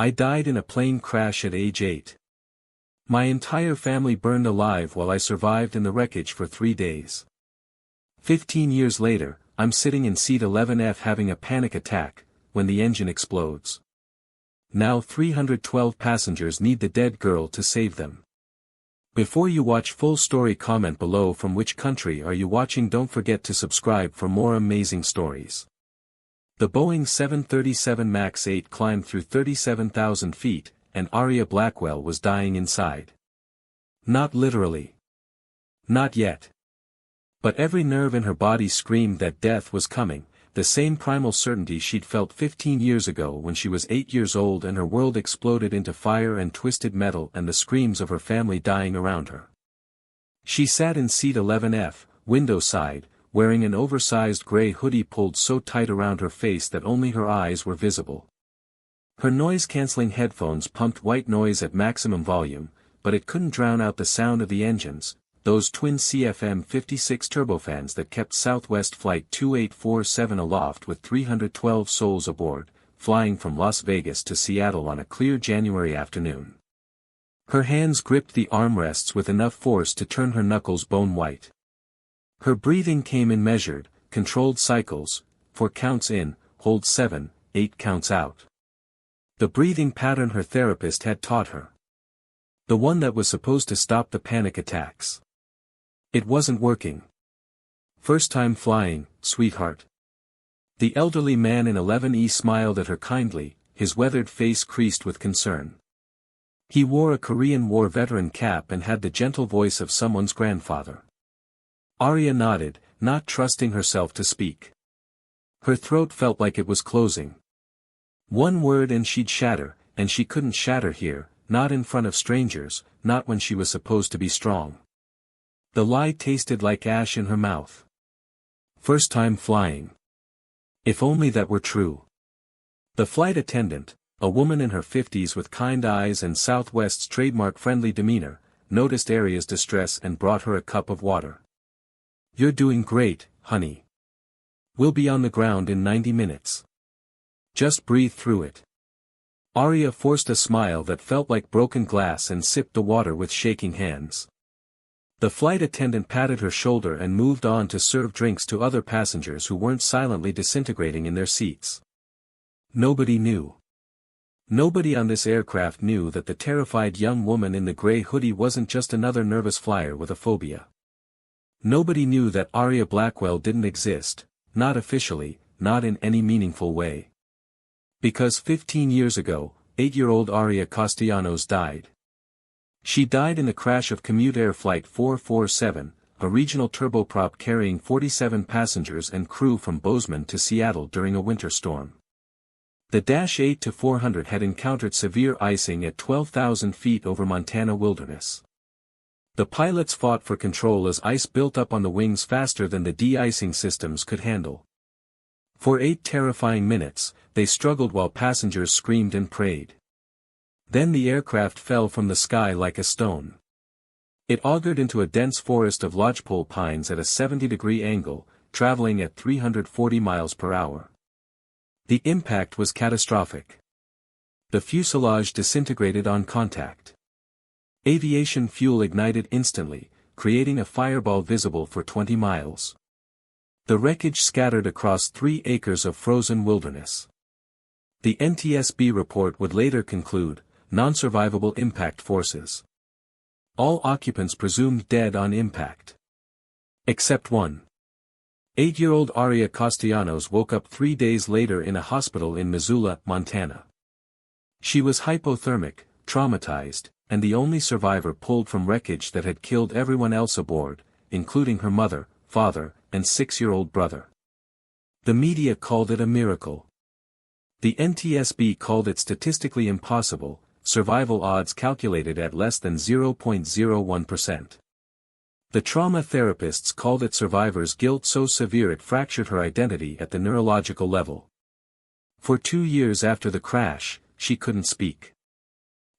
I died in a plane crash at age 8. My entire family burned alive while I survived in the wreckage for 3 days. 15 years later, I'm sitting in seat 11F having a panic attack, when the engine explodes. Now 312 passengers need the dead girl to save them. Before you watch full story, comment below from which country are you watching. Don't forget to subscribe for more amazing stories. The Boeing 737 MAX 8 climbed through 37,000 feet, and Aria Blackwell was dying inside. Not literally. Not yet. But every nerve in her body screamed that death was coming, the same primal certainty she'd felt 15 years ago when she was 8 years old and her world exploded into fire and twisted metal and the screams of her family dying around her. She sat in seat 11F, window side, wearing an oversized gray hoodie pulled so tight around her face that only her eyes were visible. Her noise-canceling headphones pumped white noise at maximum volume, but it couldn't drown out the sound of the engines, those twin CFM56 turbofans that kept Southwest Flight 2847 aloft with 312 souls aboard, flying from Las Vegas to Seattle on a clear January afternoon. Her hands gripped the armrests with enough force to turn her knuckles bone white. Her breathing came in measured, controlled cycles, 4 counts in, hold 7, 8 counts out. The breathing pattern her therapist had taught her. The one that was supposed to stop the panic attacks. It wasn't working. First time flying, sweetheart. The elderly man in 11E smiled at her kindly, his weathered face creased with concern. He wore a Korean War veteran cap and had the gentle voice of someone's grandfather. Aria nodded, not trusting herself to speak. Her throat felt like it was closing. One word and she'd shatter, and she couldn't shatter here, not in front of strangers, not when she was supposed to be strong. The lie tasted like ash in her mouth. First time flying. If only that were true. The flight attendant, a woman in her 50s with kind eyes and Southwest's trademark friendly demeanor, noticed Aria's distress and brought her a cup of water. You're doing great, honey. We'll be on the ground in 90 minutes. Just breathe through it. Aria forced a smile that felt like broken glass and sipped the water with shaking hands. The flight attendant patted her shoulder and moved on to serve drinks to other passengers who weren't silently disintegrating in their seats. Nobody knew. Nobody on this aircraft knew that the terrified young woman in the gray hoodie wasn't just another nervous flyer with a phobia. Nobody knew that Aria Blackwell didn't exist, not officially, not in any meaningful way. Because 15 years ago, 8-year-old Aria Castellanos died. She died in the crash of Commute Air Flight 447, a regional turboprop carrying 47 passengers and crew from Bozeman to Seattle during a winter storm. The Dash 8-400 had encountered severe icing at 12,000 feet over Montana wilderness. The pilots fought for control as ice built up on the wings faster than the de-icing systems could handle. For 8 terrifying minutes, they struggled while passengers screamed and prayed. Then the aircraft fell from the sky like a stone. It augured into a dense forest of lodgepole pines at a 70-degree angle, traveling at 340 miles per hour. The impact was catastrophic. The fuselage disintegrated on contact. Aviation fuel ignited instantly, creating a fireball visible for 20 miles. The wreckage scattered across 3 acres of frozen wilderness. The NTSB report would later conclude, non-survivable impact forces. All occupants presumed dead on impact. Except one. 8-year-old Aria Castellanos woke up 3 days later in a hospital in Missoula, Montana. She was hypothermic, traumatized, and the only survivor pulled from wreckage that had killed everyone else aboard, including her mother, father, and 6-year-old brother. The media called it a miracle. The NTSB called it statistically impossible, survival odds calculated at less than 0.01%. The trauma therapists called it survivor's guilt so severe it fractured her identity at the neurological level. For 2 years after the crash, she couldn't speak.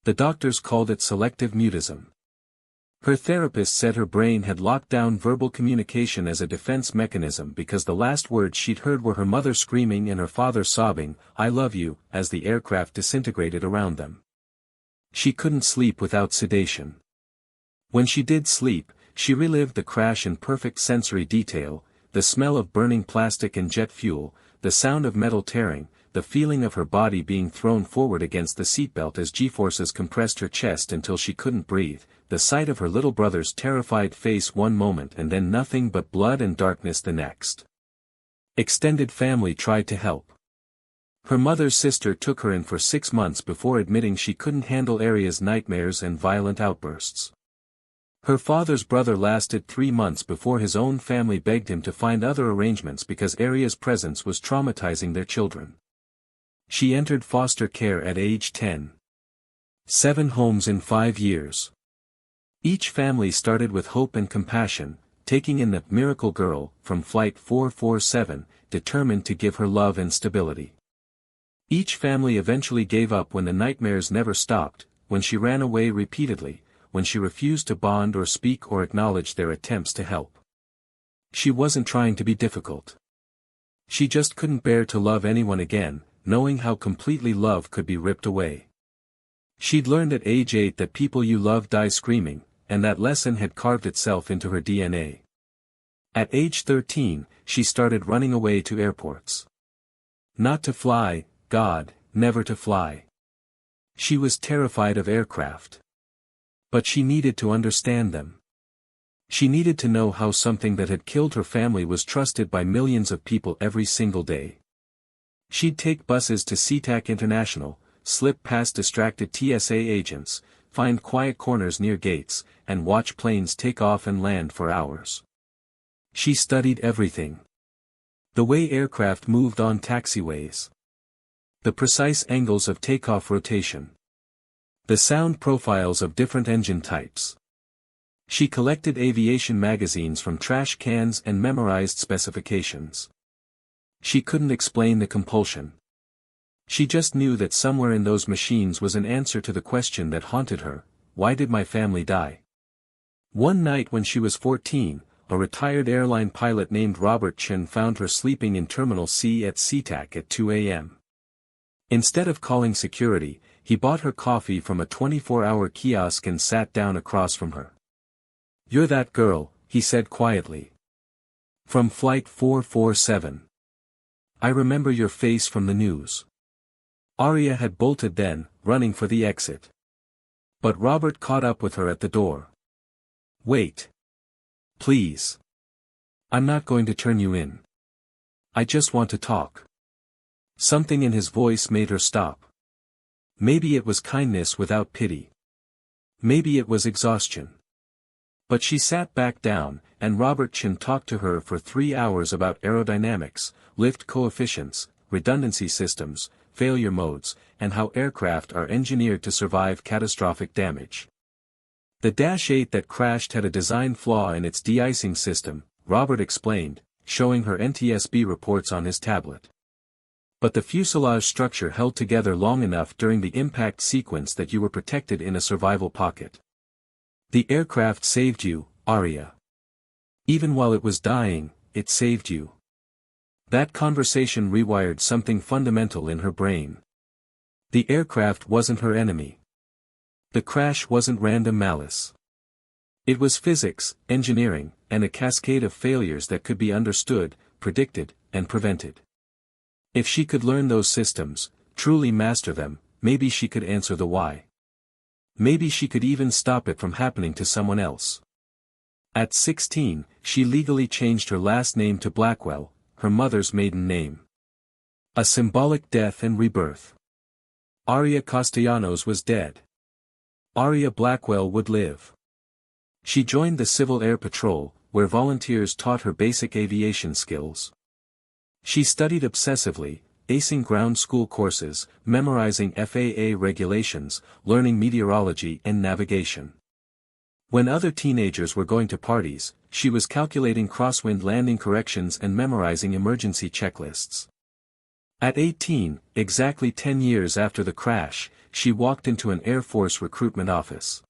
The doctors called it selective mutism. Her therapist said her brain had locked down verbal communication as a defense mechanism because the last words she'd heard were her mother screaming and her father sobbing, "I love you," as the aircraft disintegrated around them. She couldn't sleep without sedation. When she did sleep, she relived the crash in perfect sensory detail, the smell of burning plastic and jet fuel, the sound of metal tearing, the feeling of her body being thrown forward against the seatbelt as G-forces compressed her chest until she couldn't breathe, the sight of her little brother's terrified face one moment and then nothing but blood and darkness the next. Extended family tried to help. Her mother's sister took her in for 6 months before admitting she couldn't handle Aria's nightmares and violent outbursts. Her father's brother lasted 3 months before his own family begged him to find other arrangements because Aria's presence was traumatizing their children. She entered foster care at age 10. 7 homes in 5 years. Each family started with hope and compassion, taking in the miracle girl from Flight 447, determined to give her love and stability. Each family eventually gave up when the nightmares never stopped, when she ran away repeatedly, when she refused to bond or speak or acknowledge their attempts to help. She wasn't trying to be difficult. She just couldn't bear to love anyone again, knowing how completely love could be ripped away. She'd learned at age 8 that people you love die screaming, and that lesson had carved itself into her DNA. At age 13, she started running away to airports. Not to fly, God, never to fly. She was terrified of aircraft. But she needed to understand them. She needed to know how something that had killed her family was trusted by millions of people every single day. She'd take buses to SeaTac International, slip past distracted TSA agents, find quiet corners near gates, and watch planes take off and land for hours. She studied everything. The way aircraft moved on taxiways. The precise angles of takeoff rotation. The sound profiles of different engine types. She collected aviation magazines from trash cans and memorized specifications. She couldn't explain the compulsion. She just knew that somewhere in those machines was an answer to the question that haunted her: why did my family die? One night when she was 14, a retired airline pilot named Robert Chen found her sleeping in Terminal C at SeaTac at 2 a.m. Instead of calling security, he bought her coffee from a 24-hour kiosk and sat down across from her. "You're that girl," he said quietly. "From Flight 447. I remember your face from the news." Aria had bolted then, running for the exit. But Robert caught up with her at the door. "Wait. Please. I'm not going to turn you in. I just want to talk." Something in his voice made her stop. Maybe it was kindness without pity. Maybe it was exhaustion. But she sat back down, and Robert Chen talked to her for 3 hours about aerodynamics, lift coefficients, redundancy systems, failure modes, and how aircraft are engineered to survive catastrophic damage. The Dash 8 that crashed had a design flaw in its de-icing system, Robert explained, showing her NTSB reports on his tablet. But the fuselage structure held together long enough during the impact sequence that you were protected in a survival pocket. The aircraft saved you, Aria. Even while it was dying, it saved you. That conversation rewired something fundamental in her brain. The aircraft wasn't her enemy. The crash wasn't random malice. It was physics, engineering, and a cascade of failures that could be understood, predicted, and prevented. If she could learn those systems, truly master them, maybe she could answer the why. Maybe she could even stop it from happening to someone else. At 16, she legally changed her last name to Blackwell, her mother's maiden name. A symbolic death and rebirth. Aria Castellanos was dead. Aria Blackwell would live. She joined the Civil Air Patrol, where volunteers taught her basic aviation skills. She studied obsessively, acing ground school courses, memorizing FAA regulations, learning meteorology and navigation. When other teenagers were going to parties, she was calculating crosswind landing corrections and memorizing emergency checklists. At 18, exactly 10 years after the crash, she walked into an Air Force recruitment office.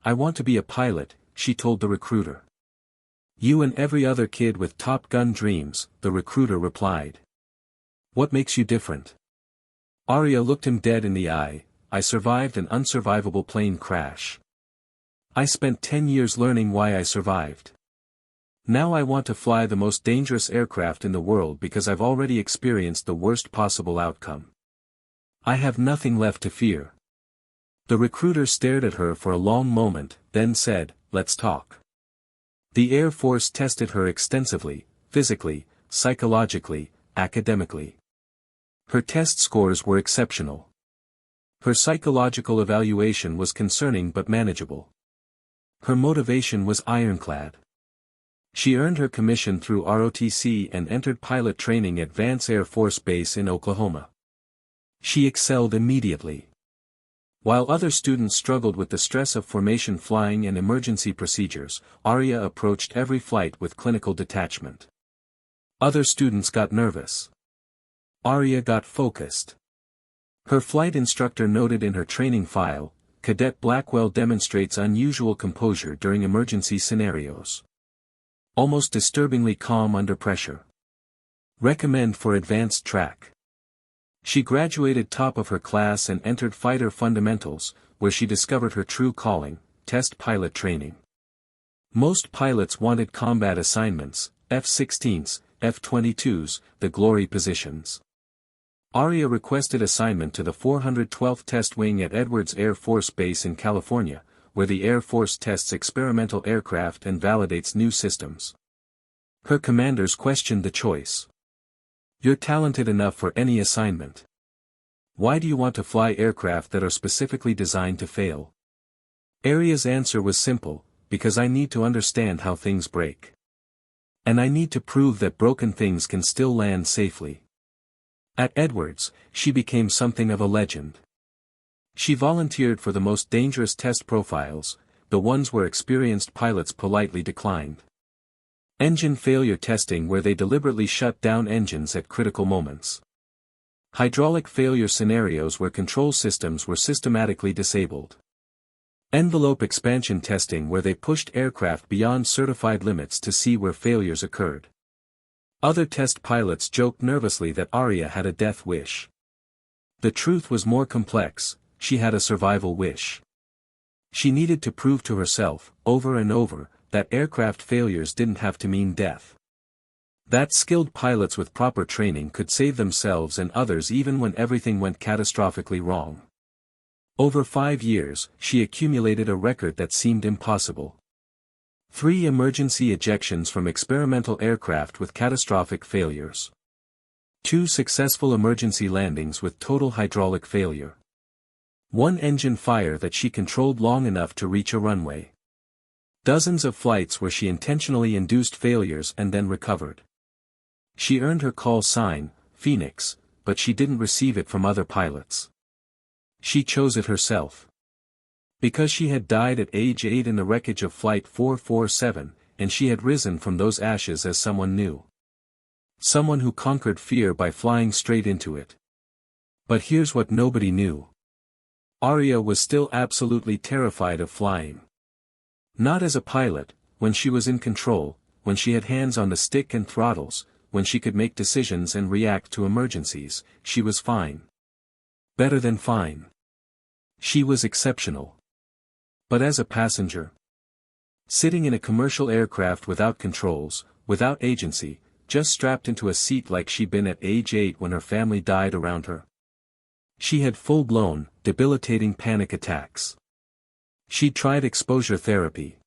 "I want to be a pilot," she told the recruiter. "You and every other kid with Top Gun dreams," the recruiter replied. "What makes you different?" Arya looked him dead in the eye. "I survived an unsurvivable plane crash. I spent 10 years learning why I survived. Now I want to fly the most dangerous aircraft in the world because I've already experienced the worst possible outcome. I have nothing left to fear." The recruiter stared at her for a long moment, then said, "Let's talk." The Air Force tested her extensively, physically, psychologically, academically. Her test scores were exceptional. Her psychological evaluation was concerning but manageable. Her motivation was ironclad. She earned her commission through ROTC and entered pilot training at Vance Air Force Base in Oklahoma. She excelled immediately. While other students struggled with the stress of formation flying and emergency procedures, Arya approached every flight with clinical detachment. Other students got nervous. Arya got focused. Her flight instructor noted in her training file, "Cadet Blackwell demonstrates unusual composure during emergency scenarios. Almost disturbingly calm under pressure. Recommend for advanced track." She graduated top of her class and entered Fighter Fundamentals, where she discovered her true calling, test pilot training. Most pilots wanted combat assignments, F-16s, F-22s, the glory positions. Arya requested assignment to the 412th Test Wing at Edwards Air Force Base in California, where the Air Force tests experimental aircraft and validates new systems. Her commanders questioned the choice. "You're talented enough for any assignment. Why do you want to fly aircraft that are specifically designed to fail?" Arya's answer was simple, "Because I need to understand how things break. And I need to prove that broken things can still land safely." At Edwards, she became something of a legend. She volunteered for the most dangerous test profiles, the ones where experienced pilots politely declined. Engine failure testing, where they deliberately shut down engines at critical moments. Hydraulic failure scenarios where control systems were systematically disabled. Envelope expansion testing, where they pushed aircraft beyond certified limits to see where failures occurred. Other test pilots joked nervously that Arya had a death wish. The truth was more complex. She had a survival wish. She needed to prove to herself, over and over, that aircraft failures didn't have to mean death. That skilled pilots with proper training could save themselves and others even when everything went catastrophically wrong. Over 5 years, she accumulated a record that seemed impossible. 3 emergency ejections from experimental aircraft with catastrophic failures. 2 successful emergency landings with total hydraulic failure. 1 engine fire that she controlled long enough to reach a runway. Dozens of flights where she intentionally induced failures and then recovered. She earned her call sign, Phoenix, but she didn't receive it from other pilots. She chose it herself. Because she had died at age 8 in the wreckage of Flight 447, and she had risen from those ashes as someone new. Someone who conquered fear by flying straight into it. But here's what nobody knew. Arya was still absolutely terrified of flying. Not as a pilot, when she was in control, when she had hands on the stick and throttles, when she could make decisions and react to emergencies, she was fine. Better than fine. She was exceptional. But as a passenger, sitting in a commercial aircraft without controls, without agency, just strapped into a seat like she'd been at age 8 when her family died around her. She had full-blown, debilitating panic attacks. She'd tried exposure therapy.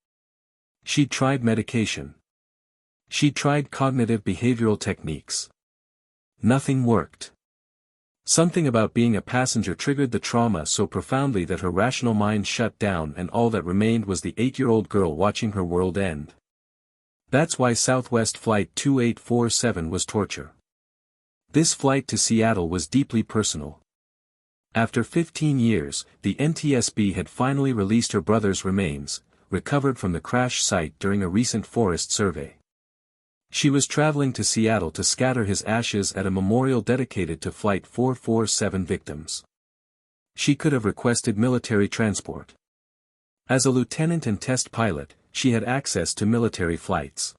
She'd tried medication. She'd tried cognitive behavioral techniques. Nothing worked. Something about being a passenger triggered the trauma so profoundly that her rational mind shut down and all that remained was the 8-year-old girl watching her world end. That's why Southwest Flight 2847 was torture. This flight to Seattle was deeply personal. After 15 years, the NTSB had finally released her brother's remains, recovered from the crash site during a recent forest survey. She was traveling to Seattle to scatter his ashes at a memorial dedicated to Flight 447 victims. She could have requested military transport. As a lieutenant and test pilot, she had access to military flights.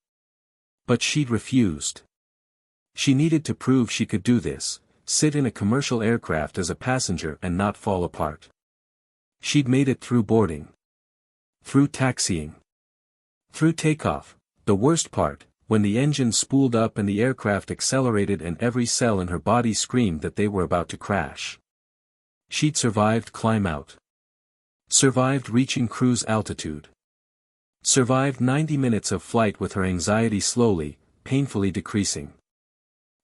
But she'd refused. She needed to prove she could do this, sit in a commercial aircraft as a passenger and not fall apart. She'd made it through boarding. Through taxiing. Through takeoff, the worst part, when the engine spooled up and the aircraft accelerated and every cell in her body screamed that they were about to crash. She'd survived climb out. Survived reaching cruise altitude. Survived 90 minutes of flight with her anxiety slowly, painfully decreasing.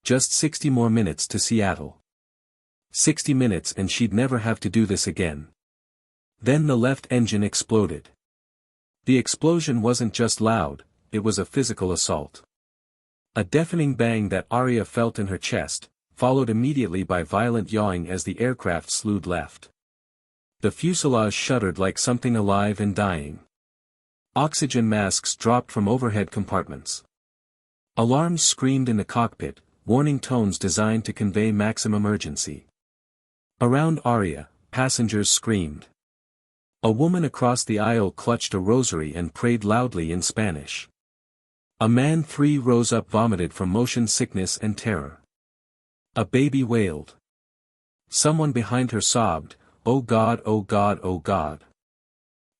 Just 60 more minutes to Seattle. 60 minutes and she'd never have to do this again. Then the left engine exploded. The explosion wasn't just loud, it was a physical assault. A deafening bang that Arya felt in her chest, followed immediately by violent yawing as the aircraft slewed left. The fuselage shuddered like something alive and dying. Oxygen masks dropped from overhead compartments. Alarms screamed in the cockpit, warning tones designed to convey maximum urgency. Around Arya, passengers screamed. A woman across the aisle clutched a rosary and prayed loudly in Spanish. A man 3 rows up vomited from motion sickness and terror. A baby wailed. Someone behind her sobbed, "Oh God, oh God, oh God."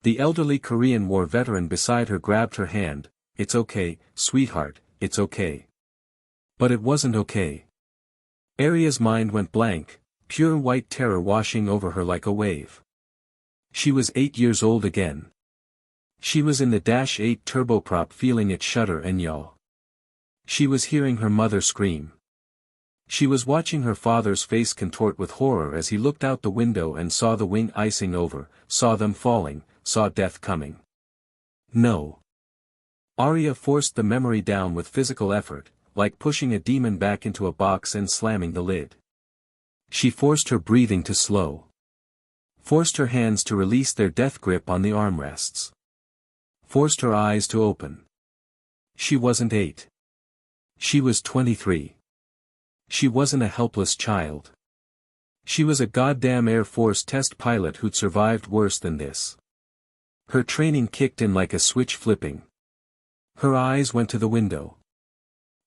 The elderly Korean War veteran beside her grabbed her hand, "It's okay, sweetheart, it's okay." But it wasn't okay. Arya's mind went blank, pure white terror washing over her like a wave. She was 8 years old again. She was in the Dash 8 turboprop feeling it shudder and yaw. She was hearing her mother scream. She was watching her father's face contort with horror as he looked out the window and saw the wing icing over, saw them falling, saw death coming. No. Arya forced the memory down with physical effort, like pushing a demon back into a box and slamming the lid. She forced her breathing to slow. Forced her hands to release their death grip on the armrests. Forced her eyes to open. She wasn't 8. She was 23. She wasn't a helpless child. She was a goddamn Air Force test pilot who'd survived worse than this. Her training kicked in like a switch flipping. Her eyes went to the window.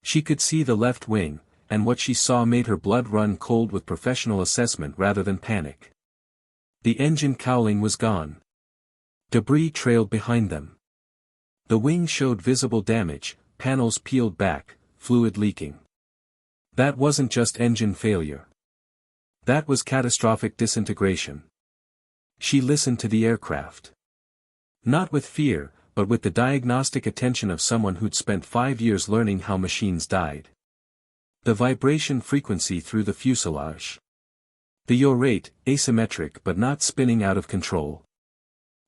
She could see the left wing, and what she saw made her blood run cold with professional assessment rather than panic. The engine cowling was gone. Debris trailed behind them. The wing showed visible damage, panels peeled back, fluid leaking. That wasn't just engine failure. That was catastrophic disintegration. She listened to the aircraft. Not with fear, but with the diagnostic attention of someone who'd spent 5 years learning how machines died. The vibration frequency through the fuselage. The yaw rate, asymmetric but not spinning out of control.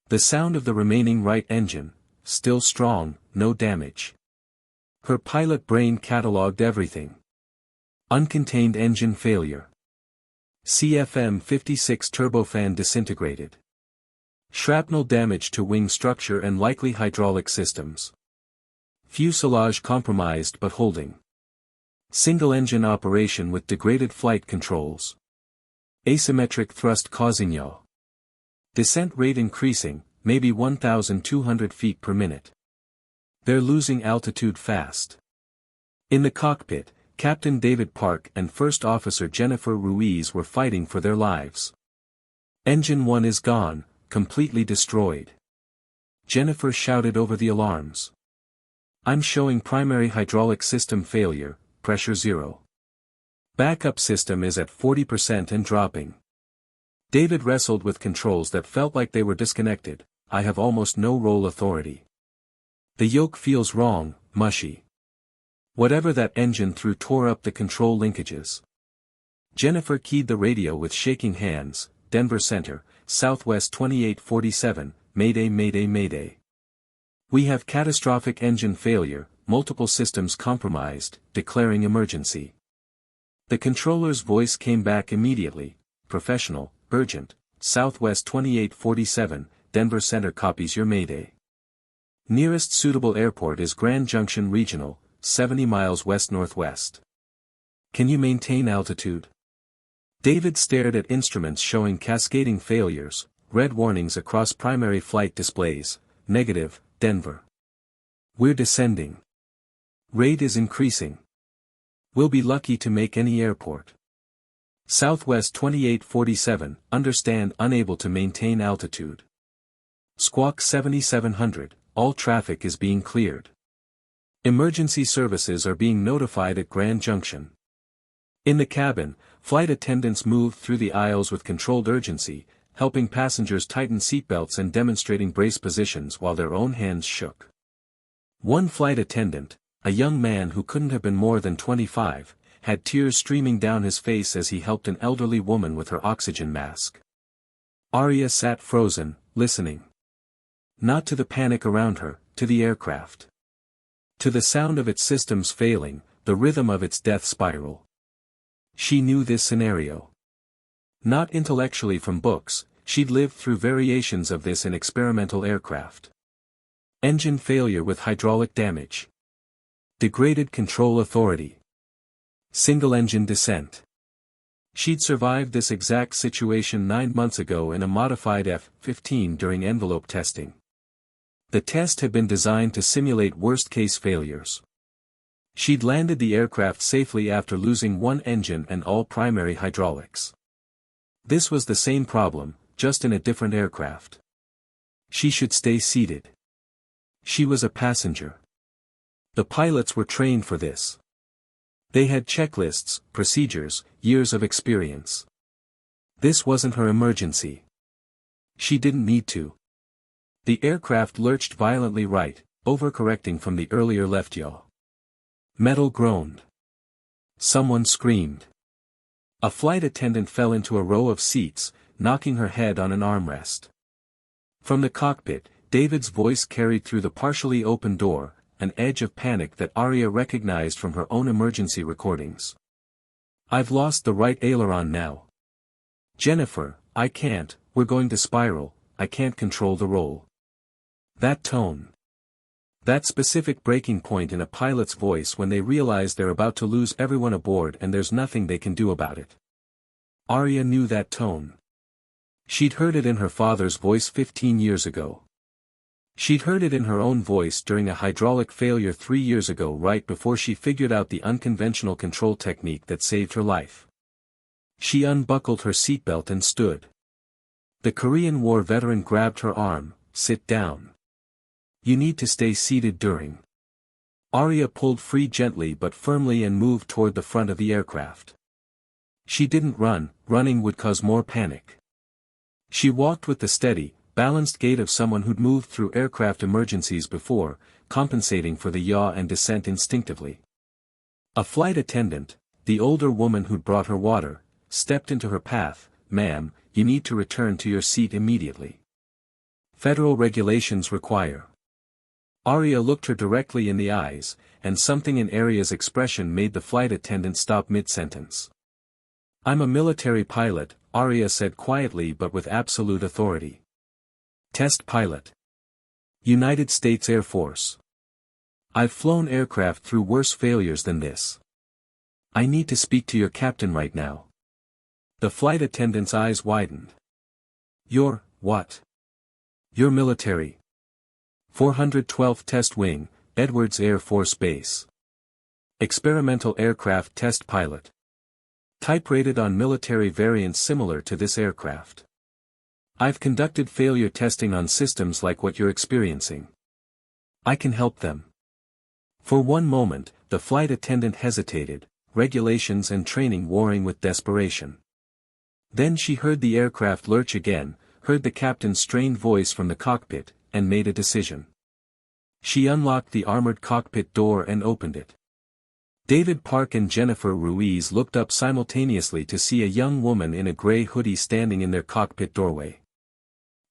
The sound of the remaining right engine, still strong, no damage. Her pilot brain catalogued everything. Uncontained engine failure. CFM56 turbofan disintegrated. Shrapnel damage to wing structure and likely hydraulic systems. Fuselage compromised but holding. Single-engine operation with degraded flight controls. Asymmetric thrust causing yaw. Descent rate increasing, maybe 1,200 feet per minute. They're losing altitude fast. In the cockpit, Captain David Park and First Officer Jennifer Ruiz were fighting for their lives. Engine 1 is gone, completely destroyed. Jennifer shouted over the alarms. I'm showing primary hydraulic system failure, pressure 0. Backup system is at 40% and dropping. David wrestled with controls that felt like they were disconnected. I have almost no roll authority. The yoke feels wrong, mushy. Whatever that engine threw tore up the control linkages. Jennifer keyed the radio with shaking hands. Denver Center, Southwest 2847, Mayday Mayday Mayday. We have catastrophic engine failure, multiple systems compromised, declaring emergency. The controller's voice came back immediately, professional, urgent, Southwest 2847, Denver Center copies your Mayday. Nearest suitable airport is Grand Junction Regional, 70 miles west-northwest. Can you maintain altitude? David stared at instruments showing cascading failures, red warnings across primary flight displays, negative, Denver. We're descending. Rate is increasing. We'll be lucky to make any airport. Southwest 2847, understand unable to maintain altitude. Squawk 7700, all traffic is being cleared. Emergency services are being notified at Grand Junction. In the cabin, flight attendants moved through the aisles with controlled urgency, helping passengers tighten seatbelts and demonstrating brace positions while their own hands shook. One flight attendant, a young man who couldn't have been more than 25, had tears streaming down his face as he helped an elderly woman with her oxygen mask. Arya sat frozen, listening. Not to the panic around her, to the aircraft. To the sound of its systems failing, the rhythm of its death spiral. She knew this scenario. Not intellectually from books, she'd lived through variations of this in experimental aircraft. Engine failure with hydraulic damage. Degraded control authority. Single-engine descent. She'd survived this exact situation 9 months ago in a modified F-15 during envelope testing. The test had been designed to simulate worst-case failures. She'd landed the aircraft safely after losing one engine and all primary hydraulics. This was the same problem, just in a different aircraft. She should stay seated. She was a passenger. The pilots were trained for this. They had checklists, procedures, years of experience. This wasn't her emergency. She didn't need to. The aircraft lurched violently right, overcorrecting from the earlier left yaw. Metal groaned. Someone screamed. A flight attendant fell into a row of seats, knocking her head on an armrest. From the cockpit, David's voice carried through the partially open door, an edge of panic that Arya recognized from her own emergency recordings. I've lost the right aileron now. Jennifer, I can't, we're going to spiral, I can't control the roll. That tone. That specific breaking point in a pilot's voice when they realize they're about to lose everyone aboard and there's nothing they can do about it. Arya knew that tone. She'd heard it in her father's voice 15 years ago. She'd heard it in her own voice during a hydraulic failure 3 years ago right before she figured out the unconventional control technique that saved her life. She unbuckled her seatbelt and stood. The Korean War veteran grabbed her arm, sit down. You need to stay seated during. Arya pulled free gently but firmly and moved toward the front of the aircraft. She didn't run, running would cause more panic. She walked with the steady, balanced gait of someone who'd moved through aircraft emergencies before, compensating for the yaw and descent instinctively. A flight attendant, the older woman who'd brought her water, stepped into her path. Ma'am, you need to return to your seat immediately. Federal regulations require. Arya looked her directly in the eyes, and something in Arya's expression made the flight attendant stop mid-sentence. I'm a military pilot, Arya said quietly but with absolute authority. Test pilot. United States Air Force. I've flown aircraft through worse failures than this. I need to speak to your captain right now. The flight attendant's eyes widened. You're, what? You're military. 412th Test Wing, Edwards Air Force Base. Experimental aircraft test pilot. Type rated on military variants similar to this aircraft. I've conducted failure testing on systems like what you're experiencing. I can help them. For one moment, the flight attendant hesitated, regulations and training warring with desperation. Then she heard the aircraft lurch again, heard the captain's strained voice from the cockpit, and made a decision. She unlocked the armored cockpit door and opened it. David Park and Jennifer Ruiz looked up simultaneously to see a young woman in a gray hoodie standing in their cockpit doorway.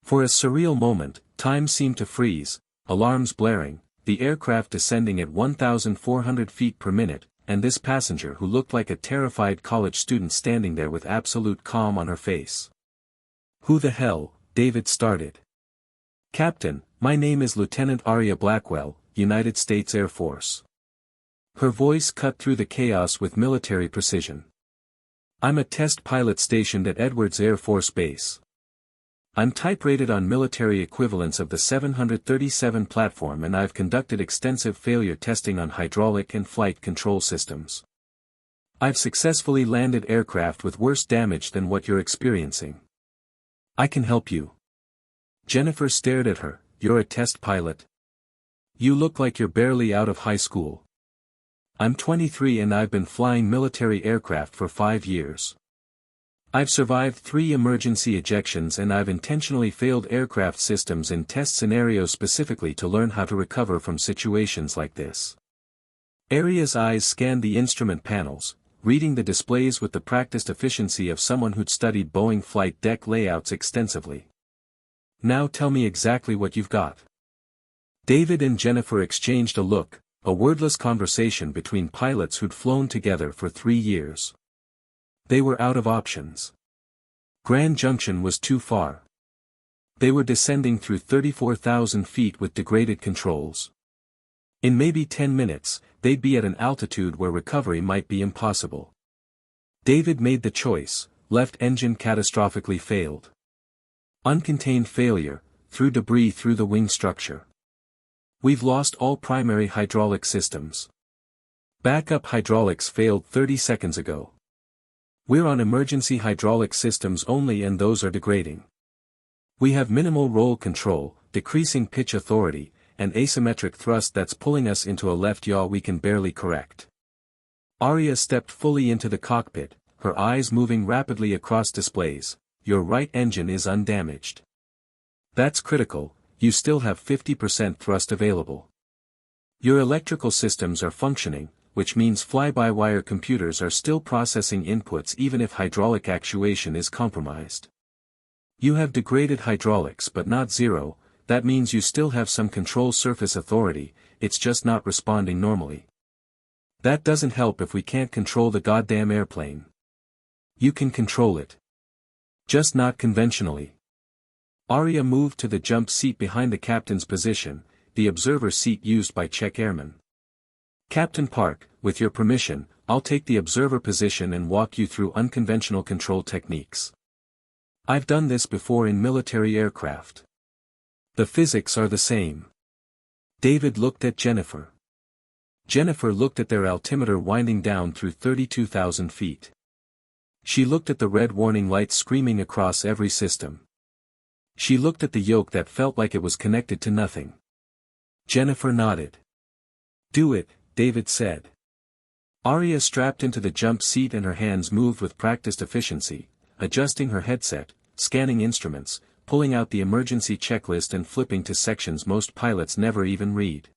For a surreal moment, time seemed to freeze, alarms blaring, the aircraft descending at 1,400 feet per minute, and this passenger who looked like a terrified college student standing there with absolute calm on her face. Who the hell, David started. Captain, my name is Lieutenant Arya Blackwell, United States Air Force. Her voice cut through the chaos with military precision. I'm a test pilot stationed at Edwards Air Force Base. I'm type-rated on military equivalents of the 737 platform, and I've conducted extensive failure testing on hydraulic and flight control systems. I've successfully landed aircraft with worse damage than what you're experiencing. I can help you. Jennifer stared at her. You're a test pilot? You look like you're barely out of high school. I'm 23 and I've been flying military aircraft for 5 years. I've survived 3 emergency ejections, and I've intentionally failed aircraft systems in test scenarios specifically to learn how to recover from situations like this. Aria's eyes scanned the instrument panels, reading the displays with the practiced efficiency of someone who'd studied Boeing flight deck layouts extensively. Now tell me exactly what you've got. David and Jennifer exchanged a look, a wordless conversation between pilots who'd flown together for 3 years. They were out of options. Grand Junction was too far. They were descending through 34,000 feet with degraded controls. In maybe 10 minutes, they'd be at an altitude where recovery might be impossible. David made the choice. Left engine catastrophically failed. Uncontained failure, through debris through the wing structure. We've lost all primary hydraulic systems. Backup hydraulics failed 30 seconds ago. We're on emergency hydraulic systems only, and those are degrading. We have minimal roll control, decreasing pitch authority, and asymmetric thrust that's pulling us into a left yaw we can barely correct. Aria stepped fully into the cockpit, her eyes moving rapidly across displays. Your right engine is undamaged. That's critical, you still have 50% thrust available. Your electrical systems are functioning, which means fly-by-wire computers are still processing inputs even if hydraulic actuation is compromised. You have degraded hydraulics but not zero. That means you still have some control surface authority, it's just not responding normally. That doesn't help if we can't control the goddamn airplane. You can control it. Just not conventionally. Aria moved to the jump seat behind the captain's position, the observer seat used by Czech airmen. Captain Park, with your permission, I'll take the observer position and walk you through unconventional control techniques. I've done this before in military aircraft. The physics are the same. David looked at Jennifer. Jennifer looked at their altimeter winding down through 32,000 feet. She looked at the red warning lights screaming across every system. She looked at the yoke that felt like it was connected to nothing. Jennifer nodded. Do it, David said. Aria strapped into the jump seat and her hands moved with practiced efficiency, adjusting her headset, scanning instruments, pulling out the emergency checklist and flipping to sections most pilots never even read.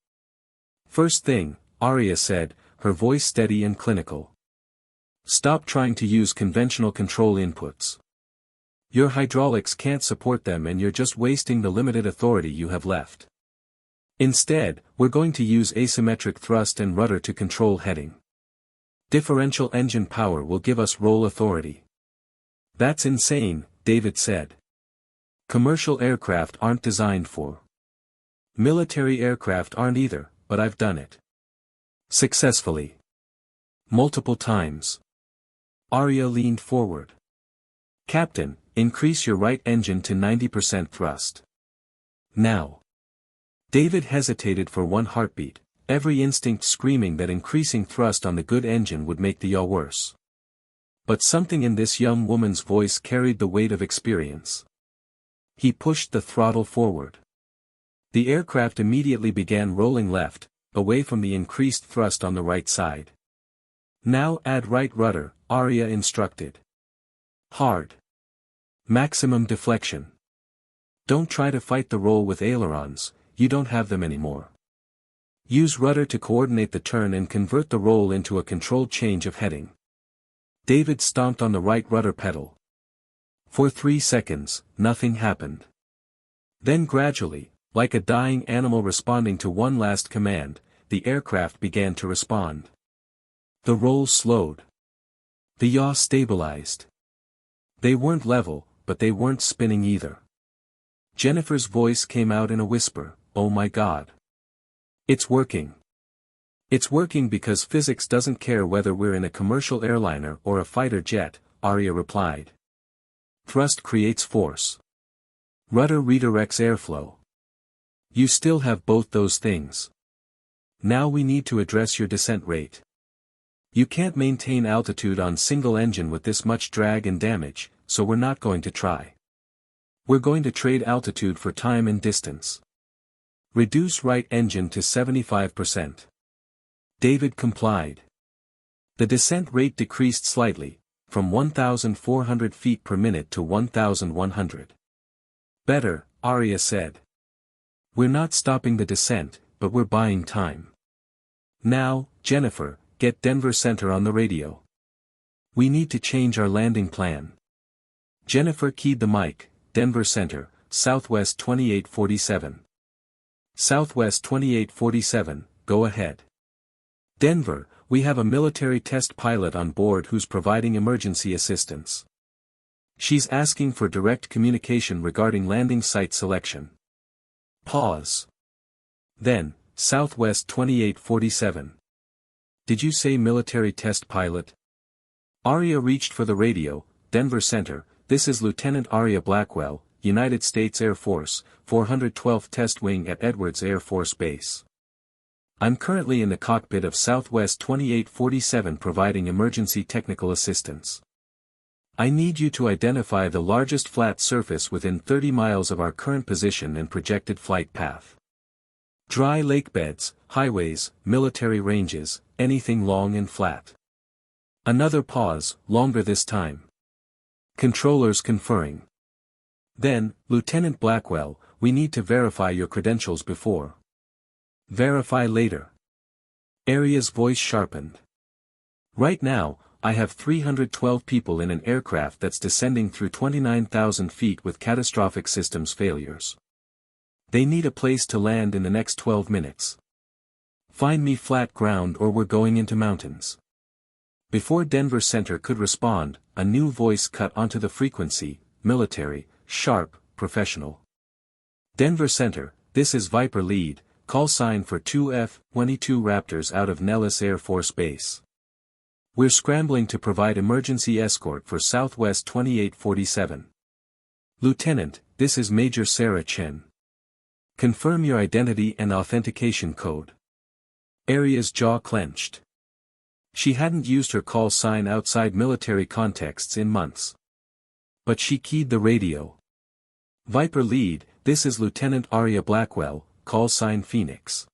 First thing, Aria said, her voice steady and clinical. Stop trying to use conventional control inputs. Your hydraulics can't support them and you're just wasting the limited authority you have left. Instead, we're going to use asymmetric thrust and rudder to control heading. Differential engine power will give us roll authority. That's insane, David said. Commercial aircraft aren't designed for. Military aircraft aren't either, but I've done it. Successfully. Multiple times. Aria leaned forward. Captain, increase your right engine to 90% thrust. Now. David hesitated for one heartbeat, every instinct screaming that increasing thrust on the good engine would make the yaw worse. But something in this young woman's voice carried the weight of experience. He pushed the throttle forward. The aircraft immediately began rolling left, away from the increased thrust on the right side. Now add right rudder, Aria instructed. Hard. Maximum deflection. Don't try to fight the roll with ailerons, you don't have them anymore. Use rudder to coordinate the turn and convert the roll into a controlled change of heading. David stomped on the right rudder pedal. For 3 seconds, nothing happened. Then gradually, like a dying animal responding to one last command, the aircraft began to respond. The roll slowed. The yaw stabilized. They weren't level, but they weren't spinning either. Jennifer's voice came out in a whisper, "Oh my God. It's working. It's working because physics doesn't care whether we're in a commercial airliner or a fighter jet," Aria replied. Thrust creates force. Rudder redirects airflow. You still have both those things. Now we need to address your descent rate. You can't maintain altitude on single engine with this much drag and damage, so we're not going to try. We're going to trade altitude for time and distance. Reduce right engine to 75%. David complied. The descent rate decreased slightly, from 1,400 feet per minute to 1,100. Better, Arya said. We're not stopping the descent, but we're buying time. Now, Jennifer, get Denver Center on the radio. We need to change our landing plan. Jennifer keyed the mic. Denver Center, Southwest 2847. Southwest 2847, go ahead. Denver, we have a military test pilot on board who's providing emergency assistance. She's asking for direct communication regarding landing site selection. Pause. Then, Southwest 2847. Did you say military test pilot? Arya reached for the radio. Denver Center, this is Lieutenant Arya Blackwell, United States Air Force, 412th Test Wing at Edwards Air Force Base. I'm currently in the cockpit of Southwest 2847 providing emergency technical assistance. I need you to identify the largest flat surface within 30 miles of our current position and projected flight path. Dry lake beds, highways, military ranges, anything long and flat. Another pause, longer this time. Controllers conferring. Then, Lieutenant Blackwell, we need to verify your credentials before. Verify later. Arya's voice sharpened. Right now, I have 312 people in an aircraft that's descending through 29,000 feet with catastrophic systems failures. They need a place to land in the next 12 minutes. Find me flat ground or we're going into mountains. Before Denver Center could respond, a new voice cut onto the frequency, military, sharp, professional. Denver Center, this is Viper Lead, call sign for 2 F-22 Raptors out of Nellis Air Force Base. We're scrambling to provide emergency escort for Southwest 2847. Lieutenant, this is Major Sarah Chen. Confirm your identity and authentication code. Arya's jaw clenched. She hadn't used her call sign outside military contexts in months. But she keyed the radio. Viper Lead, this is Lieutenant Arya Blackwell, call sign Phoenix.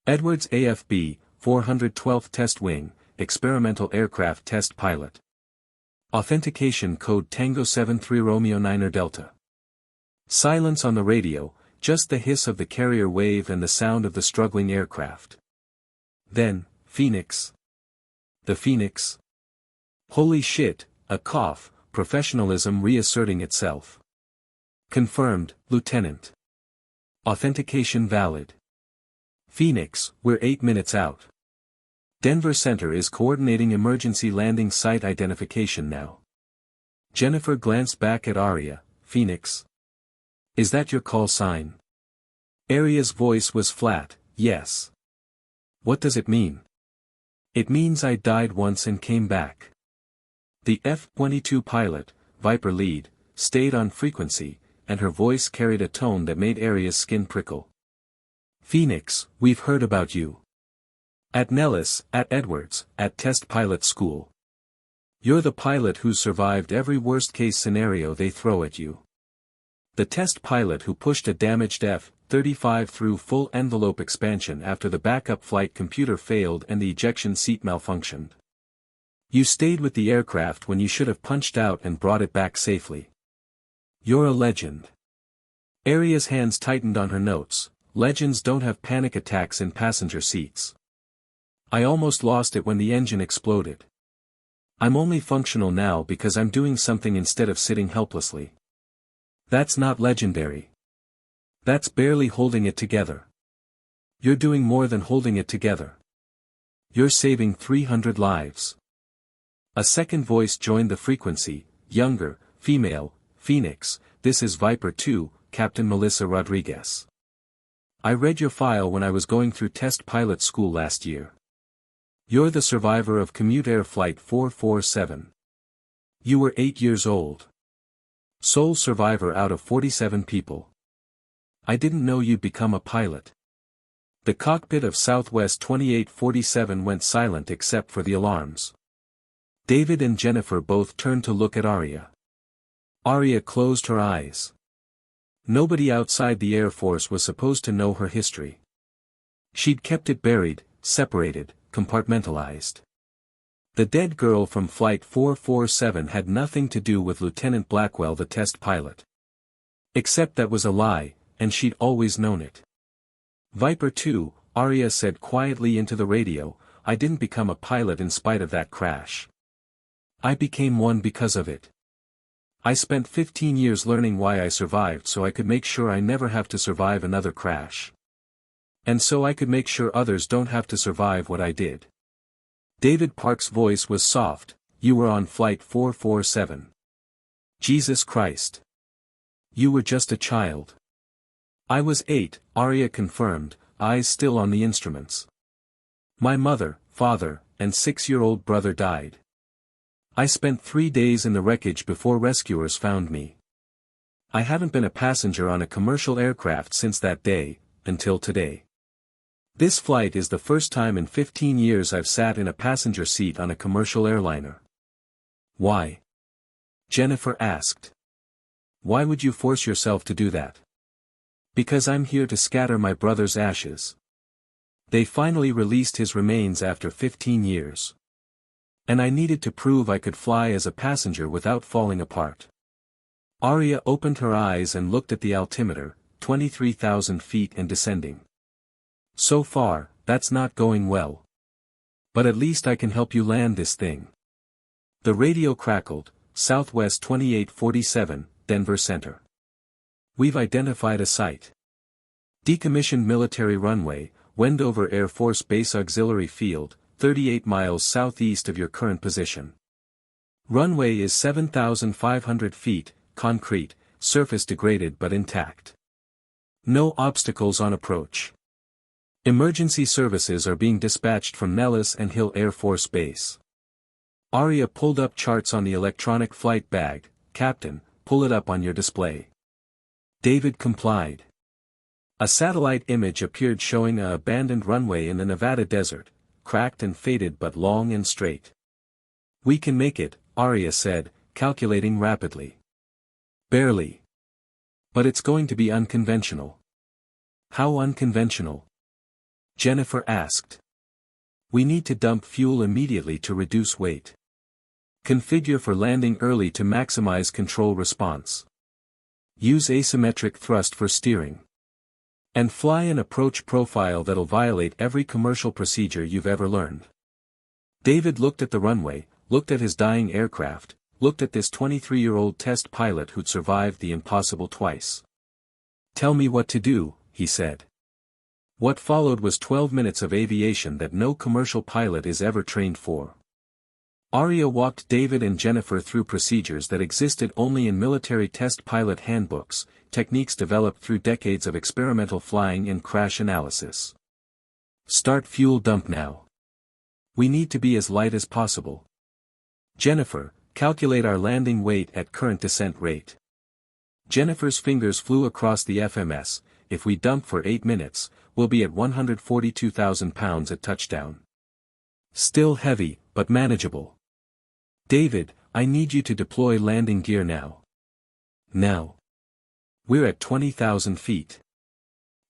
Edwards AFB, 412th Test Wing, Experimental Aircraft Test Pilot. Authentication code Tango 73 Romeo 9 Delta. Silence on the radio, just the hiss of the carrier wave and the sound of the struggling aircraft. Then, Phoenix. The Phoenix. Holy shit, a cough, professionalism reasserting itself. Confirmed, Lieutenant. Authentication valid. Phoenix, we're 8 minutes out. Denver Center is coordinating emergency landing site identification now. Jennifer glanced back at Arya. Phoenix. Is that your call sign? Arya's voice was flat, yes. What does it mean? It means I died once and came back. The F-22 pilot, Viper Lead, stayed on frequency, and her voice carried a tone that made Arya's skin prickle. Phoenix, we've heard about you. At Nellis, at Edwards, at Test Pilot School. You're the pilot who survived every worst-case scenario they throw at you. The test pilot who pushed a damaged F-35 through full envelope expansion after the backup flight computer failed and the ejection seat malfunctioned. You stayed with the aircraft when you should have punched out and brought it back safely. You're a legend. Arya's hands tightened on her notes. Legends don't have panic attacks in passenger seats. I almost lost it when the engine exploded. I'm only functional now because I'm doing something instead of sitting helplessly. That's not legendary. That's barely holding it together. You're doing more than holding it together. You're saving 300 lives. A second voice joined the frequency, younger, female, Phoenix, this is Viper 2, Captain Melissa Rodriguez. I read your file when I was going through test pilot school last year. You're the survivor of Commute Air Flight 447. You were 8 years old. Sole survivor out of 47 people. I didn't know you'd become a pilot. The cockpit of Southwest 2847 went silent except for the alarms. David and Jennifer both turned to look at Arya. Arya closed her eyes. Nobody outside the Air Force was supposed to know her history. She'd kept it buried, separated, compartmentalized. The dead girl from Flight 447 had nothing to do with Lieutenant Blackwell, the test pilot. Except that was a lie, and she'd always known it. Viper 2, Arya said quietly into the radio, I didn't become a pilot in spite of that crash. I became one because of it. I spent 15 years learning why I survived so I could make sure I never have to survive another crash. And so I could make sure others don't have to survive what I did. David Park's voice was soft, you were on Flight 447. Jesus Christ. You were just a child. I was 8, Arya confirmed, eyes still on the instruments. My mother, father, and 6-year-old brother died. I spent 3 days in the wreckage before rescuers found me. I haven't been a passenger on a commercial aircraft since that day, until today. This flight is the first time in 15 years I've sat in a passenger seat on a commercial airliner. Why? Jennifer asked. Why would you force yourself to do that? Because I'm here to scatter my brother's ashes. They finally released his remains after 15 years. And I needed to prove I could fly as a passenger without falling apart. Arya opened her eyes and looked at the altimeter, 23,000 feet and descending. So far, that's not going well. But at least I can help you land this thing. The radio crackled, Southwest 2847, Denver Center. We've identified a site. Decommissioned military runway, Wendover Air Force Base Auxiliary Field, 38 miles southeast of your current position. Runway is 7,500 feet, concrete, surface degraded but intact. No obstacles on approach. Emergency services are being dispatched from Nellis and Hill Air Force Base. Arya pulled up charts on the electronic flight bag. Captain, pull it up on your display. David complied. A satellite image appeared showing an abandoned runway in the Nevada desert, cracked and faded but long and straight. We can make it, Arya said, calculating rapidly. Barely. But it's going to be unconventional. How unconventional? Jennifer asked. We need to dump fuel immediately to reduce weight. Configure for landing early to maximize control response. Use asymmetric thrust for steering. And fly an approach profile that'll violate every commercial procedure you've ever learned. David looked at the runway, looked at his dying aircraft, looked at this 23-year-old test pilot who'd survived the impossible twice. Tell me what to do, he said. What followed was 12 minutes of aviation that no commercial pilot is ever trained for. Arya walked David and Jennifer through procedures that existed only in military test pilot handbooks, techniques developed through decades of experimental flying and crash analysis. Start fuel dump now. We need to be as light as possible. Jennifer, calculate our landing weight at current descent rate. Jennifer's fingers flew across the FMS. If we dump for 8 minutes, we'll be at 142,000 pounds at touchdown. Still heavy, but manageable. David, I need you to deploy landing gear now. Now. We're at 20,000 feet.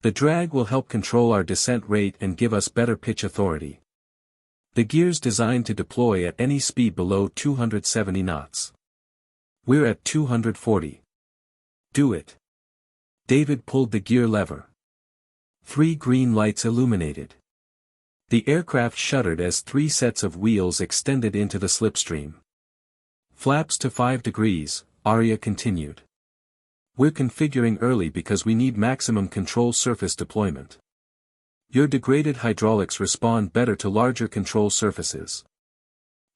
The drag will help control our descent rate and give us better pitch authority. The gear's designed to deploy at any speed below 270 knots. We're at 240. Do it. David pulled the gear lever. 3 green lights illuminated. The aircraft shuddered as 3 sets of wheels extended into the slipstream. Flaps to 5 degrees, Arya continued. We're configuring early because we need maximum control surface deployment. Your degraded hydraulics respond better to larger control surfaces.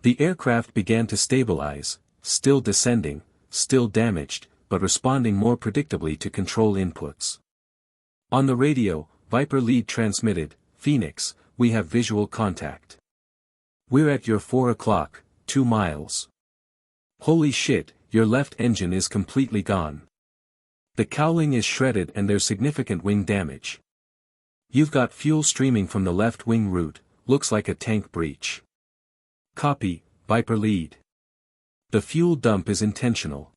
The aircraft began to stabilize, still descending, still damaged, but responding more predictably to control inputs. On the radio, Viper lead transmitted, Phoenix, we have visual contact. We're at your 4 o'clock, 2 miles. Holy shit, your left engine is completely gone. The cowling is shredded and there's significant wing damage. You've got fuel streaming from the left wing root, looks like a tank breach. Copy, Viper lead. The fuel dump is intentional.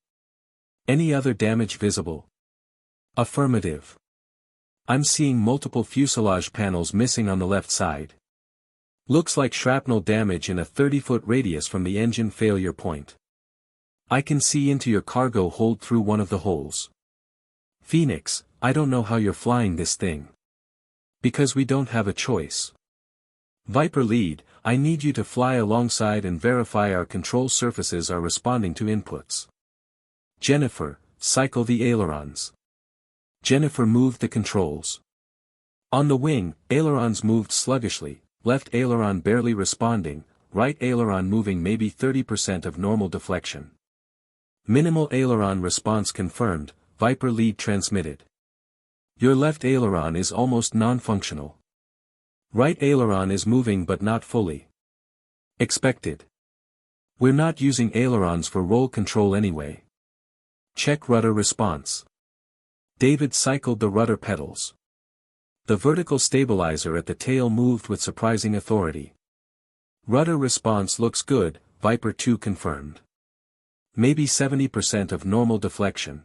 Any other damage visible? Affirmative. I'm seeing multiple fuselage panels missing on the left side. Looks like shrapnel damage in a 30-foot radius from the engine failure point. I can see into your cargo hold through one of the holes. Phoenix, I don't know how you're flying this thing. Because we don't have a choice. Viper lead, I need you to fly alongside and verify our control surfaces are responding to inputs. Jennifer, cycle the ailerons. Jennifer moved the controls. On the wing, ailerons moved sluggishly, left aileron barely responding, right aileron moving maybe 30% of normal deflection. Minimal aileron response confirmed, Viper lead transmitted. Your left aileron is almost non-functional. Right aileron is moving but not fully. Expected. We're not using ailerons for roll control anyway. Check rudder response. David cycled the rudder pedals. The vertical stabilizer at the tail moved with surprising authority. Rudder response looks good, Viper 2 confirmed. Maybe 70% of normal deflection.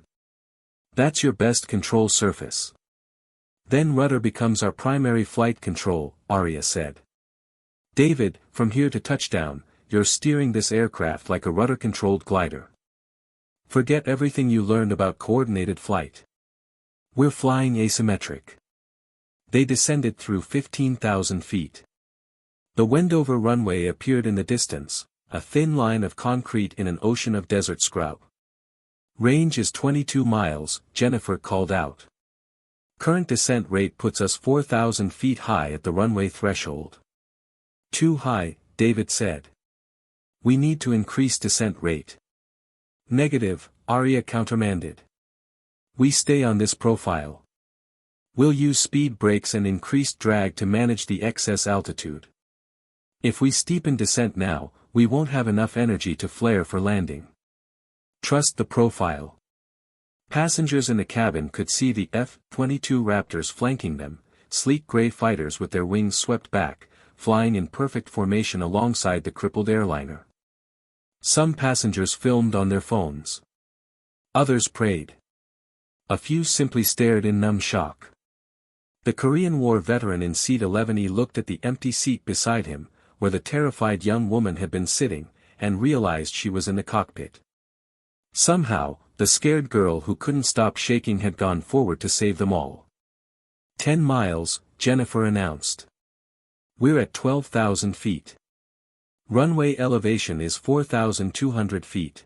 That's your best control surface. Then rudder becomes our primary flight control, Arya said. David, from here to touchdown, you're steering this aircraft like a rudder-controlled glider. Forget everything you learned about coordinated flight. We're flying asymmetric. They descended through 15,000 feet. The Wendover runway appeared in the distance, a thin line of concrete in an ocean of desert scrub. Range is 22 miles, Jennifer called out. Current descent rate puts us 4,000 feet high at the runway threshold. Too high, David said. We need to increase descent rate. Negative, Arya countermanded. We stay on this profile. We'll use speed brakes and increased drag to manage the excess altitude. If we steepen descent now, we won't have enough energy to flare for landing. Trust the profile. Passengers in the cabin could see the F-22 Raptors flanking them, sleek gray fighters with their wings swept back, flying in perfect formation alongside the crippled airliner. Some passengers filmed on their phones. Others prayed. A few simply stared in numb shock. The Korean War veteran in seat 11E looked at the empty seat beside him, where the terrified young woman had been sitting, and realized she was in the cockpit. Somehow, the scared girl who couldn't stop shaking had gone forward to save them all. 10 miles, Jennifer announced. We're at 12,000 feet. Runway elevation is 4,200 feet.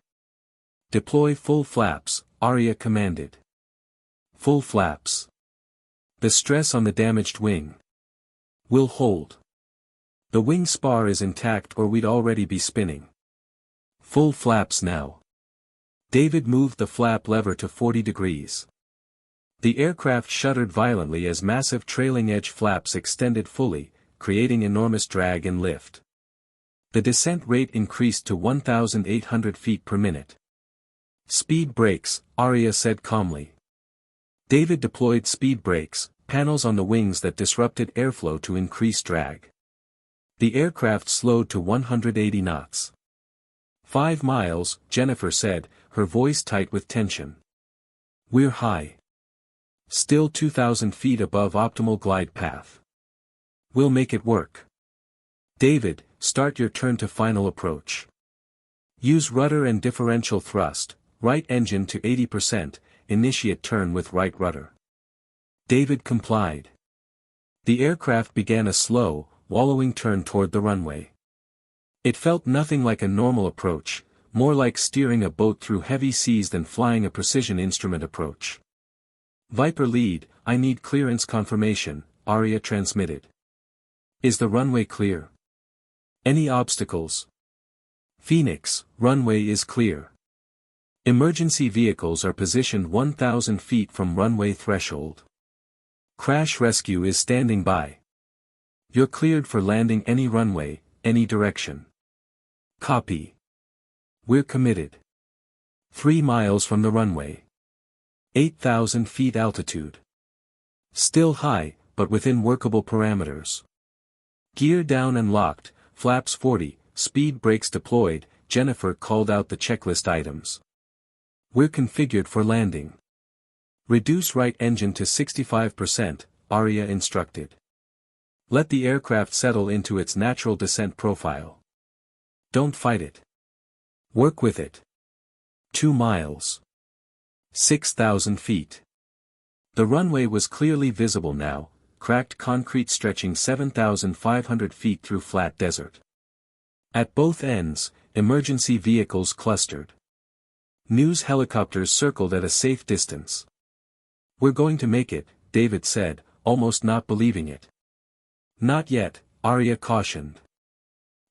Deploy full flaps, Arya commanded. Full flaps. The stress on the damaged wing will hold. The wing spar is intact or we'd already be spinning. Full flaps now. David moved the flap lever to 40 degrees. The aircraft shuddered violently as massive trailing edge flaps extended fully, creating enormous drag and lift. The descent rate increased to 1,800 feet per minute. Speed brakes, Arya said calmly. David deployed speed brakes, panels on the wings that disrupted airflow to increase drag. The aircraft slowed to 180 knots. 5 miles, Jennifer said, her voice tight with tension. We're high. Still 2,000 feet above optimal glide path. We'll make it work. David, start your turn to final approach. Use rudder and differential thrust, right engine to 80%, initiate turn with right rudder. David complied. The aircraft began a slow, wallowing turn toward the runway. It felt nothing like a normal approach, more like steering a boat through heavy seas than flying a precision instrument approach. Viper lead, I need clearance confirmation, Arya transmitted. Is the runway clear? Any obstacles? Phoenix, runway is clear. Emergency vehicles are positioned 1,000 feet from runway threshold. Crash rescue is standing by. You're cleared for landing any runway, any direction. Copy. We're committed. 3 miles from the runway. 8,000 feet altitude. Still high, but within workable parameters. Gear down and locked, flaps 40, speed brakes deployed. Jennifer called out the checklist items. We're configured for landing. Reduce right engine to 65%, Arya instructed. Let the aircraft settle into its natural descent profile. Don't fight it. Work with it. 2 miles. 6,000 feet. The runway was clearly visible now, cracked concrete stretching 7,500 feet through flat desert. At both ends, emergency vehicles clustered. News helicopters circled at a safe distance. We're going to make it, David said, almost not believing it. Not yet, Arya cautioned.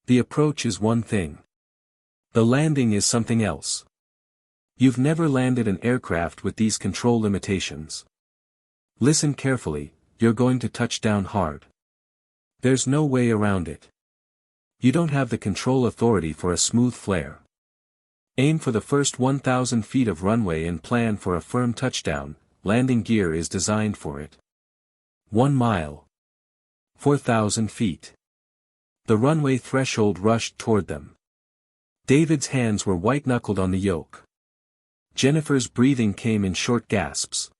The approach is one thing. The landing is something else. You've never landed an aircraft with these control limitations. Listen carefully, you're going to touch down hard. There's no way around it. You don't have the control authority for a smooth flare. Aim for the first 1,000 feet of runway and plan for a firm touchdown. Landing gear is designed for it. 1 mile. 4,000 feet. The runway threshold rushed toward them. David's hands were white-knuckled on the yoke. Jennifer's breathing came in short gasps.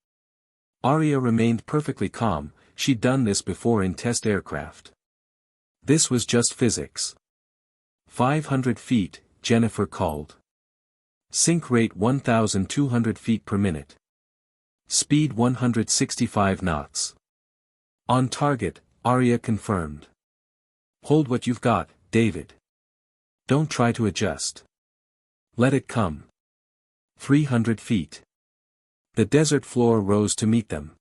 Arya remained perfectly calm, she'd done this before in test aircraft. This was just physics. 500 feet, Jennifer called. Sink rate 1,200 feet per minute. Speed 165 knots. On target, Arya confirmed. Hold what you've got, David. Don't try to adjust. Let it come. 300 feet. The desert floor rose to meet them.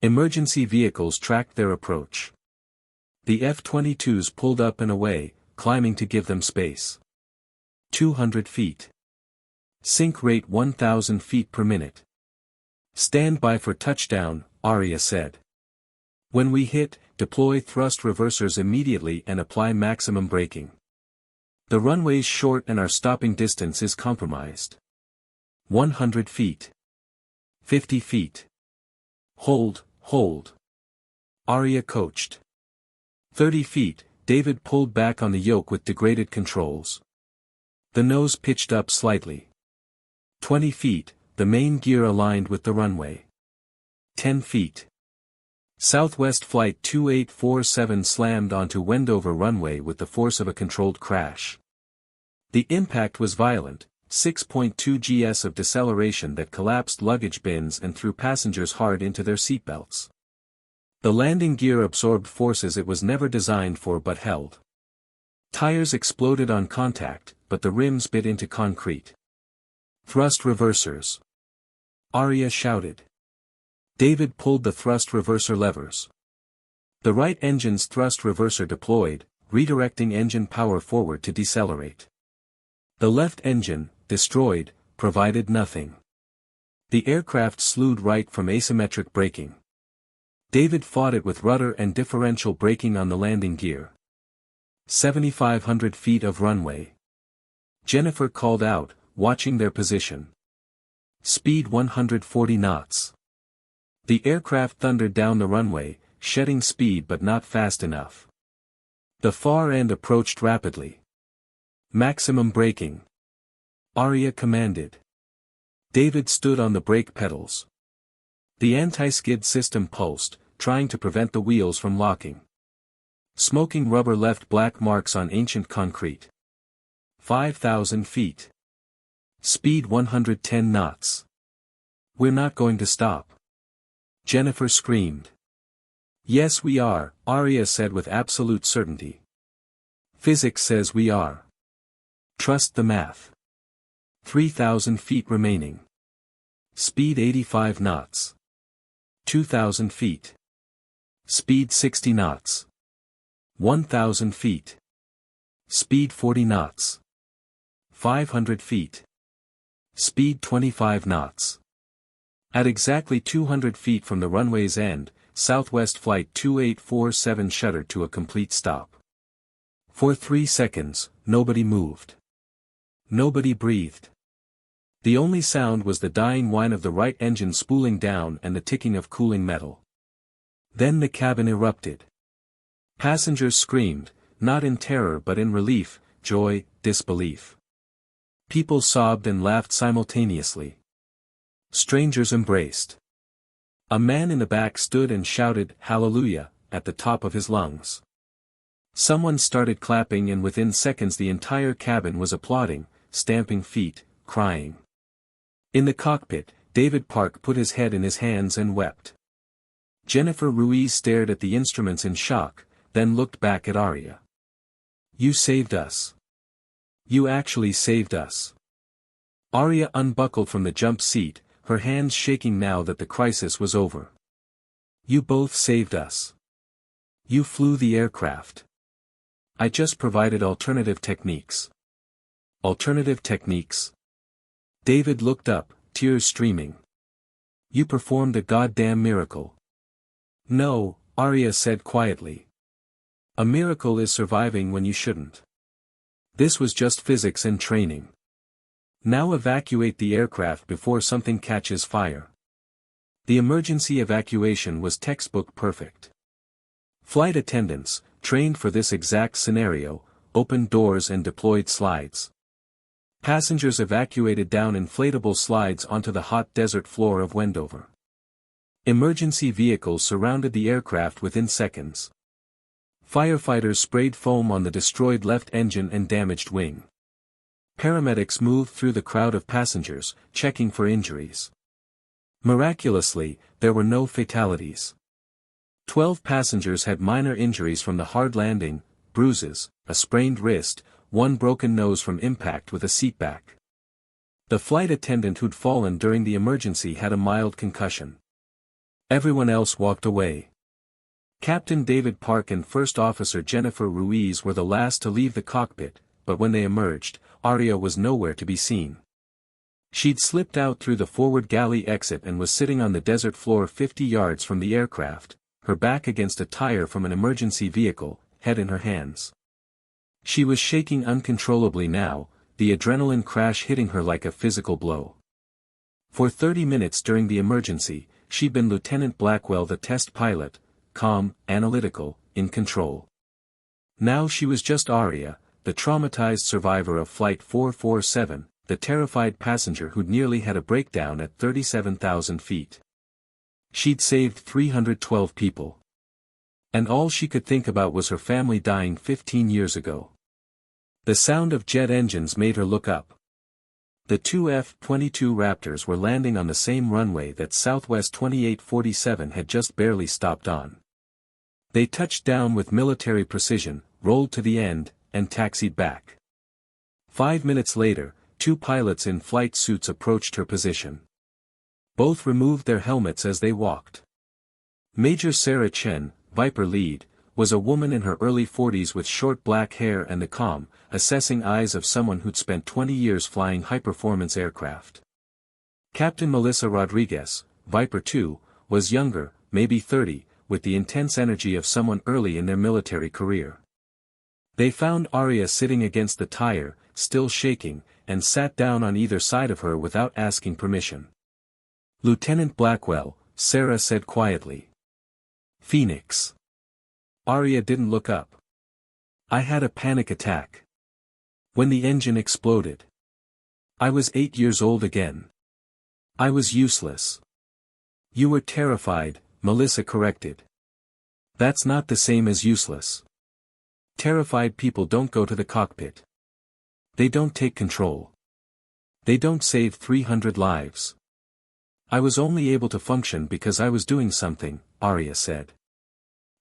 Emergency vehicles tracked their approach. The F-22s pulled up and away, climbing to give them space. 200 feet. Sink rate 1,000 feet per minute. Stand by for touchdown, Arya said. When we hit, deploy thrust reversers immediately and apply maximum braking. The runway's short and our stopping distance is compromised. 100 feet. 50 feet. Hold, hold. Arya coached. 30 feet, David pulled back on the yoke with degraded controls. The nose pitched up slightly. 20 feet, the main gear aligned with the runway. 10 feet. Southwest Flight 2847 slammed onto Wendover runway with the force of a controlled crash. The impact was violent, 6.2 gs of deceleration that collapsed luggage bins and threw passengers hard into their seatbelts. The landing gear absorbed forces it was never designed for but held. Tires exploded on contact, but the rims bit into concrete. Thrust reversers. Arya shouted. David pulled the thrust reverser levers. The right engine's thrust reverser deployed, redirecting engine power forward to decelerate. The left engine, destroyed, provided nothing. The aircraft slewed right from asymmetric braking. David fought it with rudder and differential braking on the landing gear. 7,500 feet of runway. Jennifer called out, watching their position. Speed 140 knots. The aircraft thundered down the runway, shedding speed but not fast enough. The far end approached rapidly. Maximum braking. Arya commanded. David stood on the brake pedals. The anti-skid system pulsed, trying to prevent the wheels from locking. Smoking rubber left black marks on ancient concrete. 5,000 feet. Speed 110 knots. We're not going to stop. Jennifer screamed. Yes we are, Arya said with absolute certainty. Physics says we are. Trust the math. 3,000 feet remaining. Speed 85 knots. 2,000 feet. Speed 60 knots. 1,000 feet. Speed 40 knots. 500 feet. Speed 25 knots. At exactly 200 feet from the runway's end, Southwest Flight 2847 shuddered to a complete stop. For 3 seconds, nobody moved. Nobody breathed. The only sound was the dying whine of the right engine spooling down and the ticking of cooling metal. Then the cabin erupted. Passengers screamed, not in terror but in relief, joy, disbelief. People sobbed and laughed simultaneously. Strangers embraced. A man in the back stood and shouted, "Hallelujah," at the top of his lungs. Someone started clapping and within seconds the entire cabin was applauding, stamping feet, crying. In the cockpit, David Park put his head in his hands and wept. Jennifer Ruiz stared at the instruments in shock, then looked back at Aria. "You saved us. You actually saved us." Aria unbuckled from the jump seat, her hands shaking now that the crisis was over. "You both saved us. You flew the aircraft. I just provided alternative techniques." "Alternative techniques?" David looked up, tears streaming. "You performed a goddamn miracle." "No," Aria said quietly. "A miracle is surviving when you shouldn't. This was just physics and training. Now evacuate the aircraft before something catches fire." The emergency evacuation was textbook perfect. Flight attendants, trained for this exact scenario, opened doors and deployed slides. Passengers evacuated down inflatable slides onto the hot desert floor of Wendover. Emergency vehicles surrounded the aircraft within seconds. Firefighters sprayed foam on the destroyed left engine and damaged wing. Paramedics moved through the crowd of passengers, checking for injuries. Miraculously, there were no fatalities. 12 passengers had minor injuries from the hard landing, bruises, a sprained wrist, one broken nose from impact with a seatback. The flight attendant who'd fallen during the emergency had a mild concussion. Everyone else walked away. Captain David Park and First Officer Jennifer Ruiz were the last to leave the cockpit, but when they emerged, Aria was nowhere to be seen. She'd slipped out through the forward galley exit and was sitting on the desert floor 50 yards from the aircraft, her back against a tire from an emergency vehicle, head in her hands. She was shaking uncontrollably now, the adrenaline crash hitting her like a physical blow. For 30 minutes during the emergency, she'd been Lieutenant Blackwell, the test pilot, calm, analytical, in control. Now she was just Aria, the traumatized survivor of Flight 447, the terrified passenger who'd nearly had a breakdown at 37,000 feet. She'd saved 312 people. And all she could think about was her family dying 15 years ago. The sound of jet engines made her look up. The two F-22 Raptors were landing on the same runway that Southwest 2847 had just barely stopped on. They touched down with military precision, rolled to the end, and taxied back. 5 minutes later, two pilots in flight suits approached her position. Both removed their helmets as they walked. Major Sarah Chen, Viper lead, was a woman in her early 40s with short black hair and the calm, assessing eyes of someone who'd spent 20 years flying high-performance aircraft. Captain Melissa Rodriguez, Viper 2, was younger, maybe 30, with the intense energy of someone early in their military career. They found Aria sitting against the tire, still shaking, and sat down on either side of her without asking permission. "Lieutenant Blackwell," Sarah said quietly. "Phoenix." Aria didn't look up. "I had a panic attack. When the engine exploded. I was 8 years old again. I was useless." "You were terrified," Melissa corrected. "That's not the same as useless. Terrified people don't go to the cockpit. They don't take control. They don't save 300 lives. I was only able to function because I was doing something," Aria said.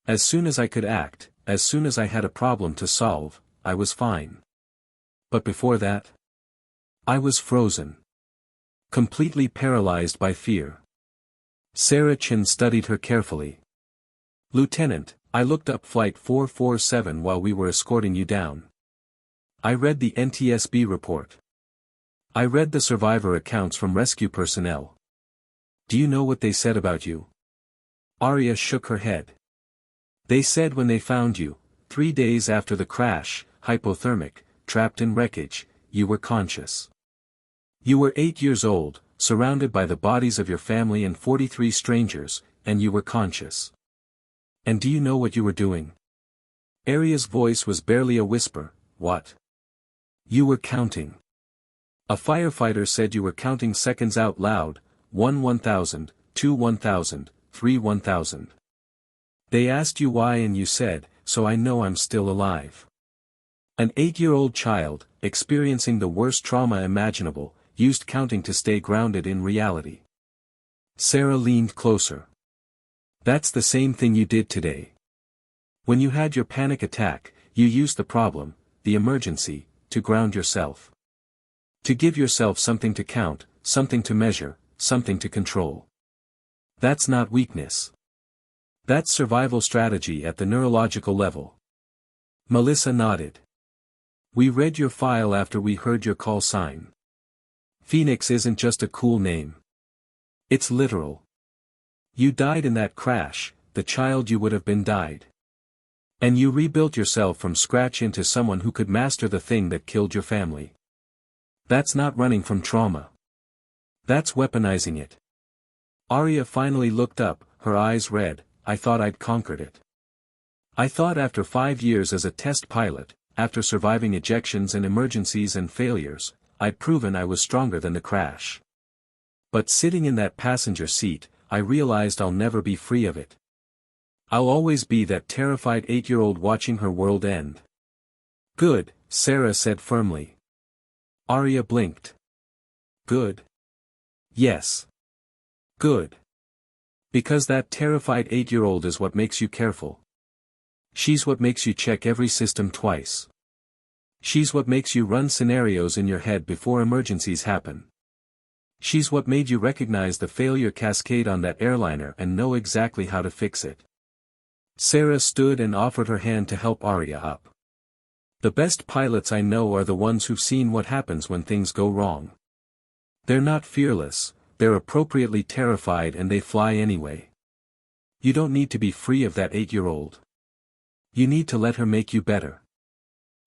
"As soon as I could act, as soon as I had a problem to solve, I was fine. But before that? I was frozen. Completely paralyzed by fear." Sarah Chen studied her carefully. "Lieutenant, I looked up Flight 447 while we were escorting you down. I read the NTSB report. I read the survivor accounts from rescue personnel. Do you know what they said about you?" Aria shook her head. "They said when they found you, 3 days after the crash, hypothermic, trapped in wreckage, you were conscious. You were 8 years old, surrounded by the bodies of your family and 43 strangers, and you were conscious. And do you know what you were doing? Arya's voice was barely a whisper. What? You were counting. A firefighter said you were counting seconds out loud, 1 1000, 2 1000, 3 1000. They asked you why and you said, so I know I'm still alive. An 8-year-old child, experiencing the worst trauma imaginable, used counting to stay grounded in reality. Sarah leaned closer. That's the same thing you did today. When you had your panic attack, you used the problem, the emergency, to ground yourself. To give yourself something to count, something to measure, something to control. That's not weakness. That's survival strategy at the neurological level. Melissa nodded. We read your file after we heard your call sign. Phoenix isn't just a cool name. It's literal. You died in that crash, the child you would have been died. And you rebuilt yourself from scratch into someone who could master the thing that killed your family. That's not running from trauma. That's weaponizing it. Arya finally looked up, her eyes red. I thought I'd conquered it. I thought after 5 years as a test pilot, after surviving ejections and emergencies and failures, I'd proven I was stronger than the crash. But sitting in that passenger seat, I realized I'll never be free of it. I'll always be that terrified 8-year-old watching her world end. Good, Sarah said firmly. Arya blinked. Good. Yes. Good. Because that terrified 8-year-old is what makes you careful. She's what makes you check every system twice. She's what makes you run scenarios in your head before emergencies happen. She's what made you recognize the failure cascade on that airliner and know exactly how to fix it. Sarah stood and offered her hand to help Arya up. The best pilots I know are the ones who've seen what happens when things go wrong. They're not fearless, they're appropriately terrified and they fly anyway. You don't need to be free of that 8-year-old. You need to let her make you better.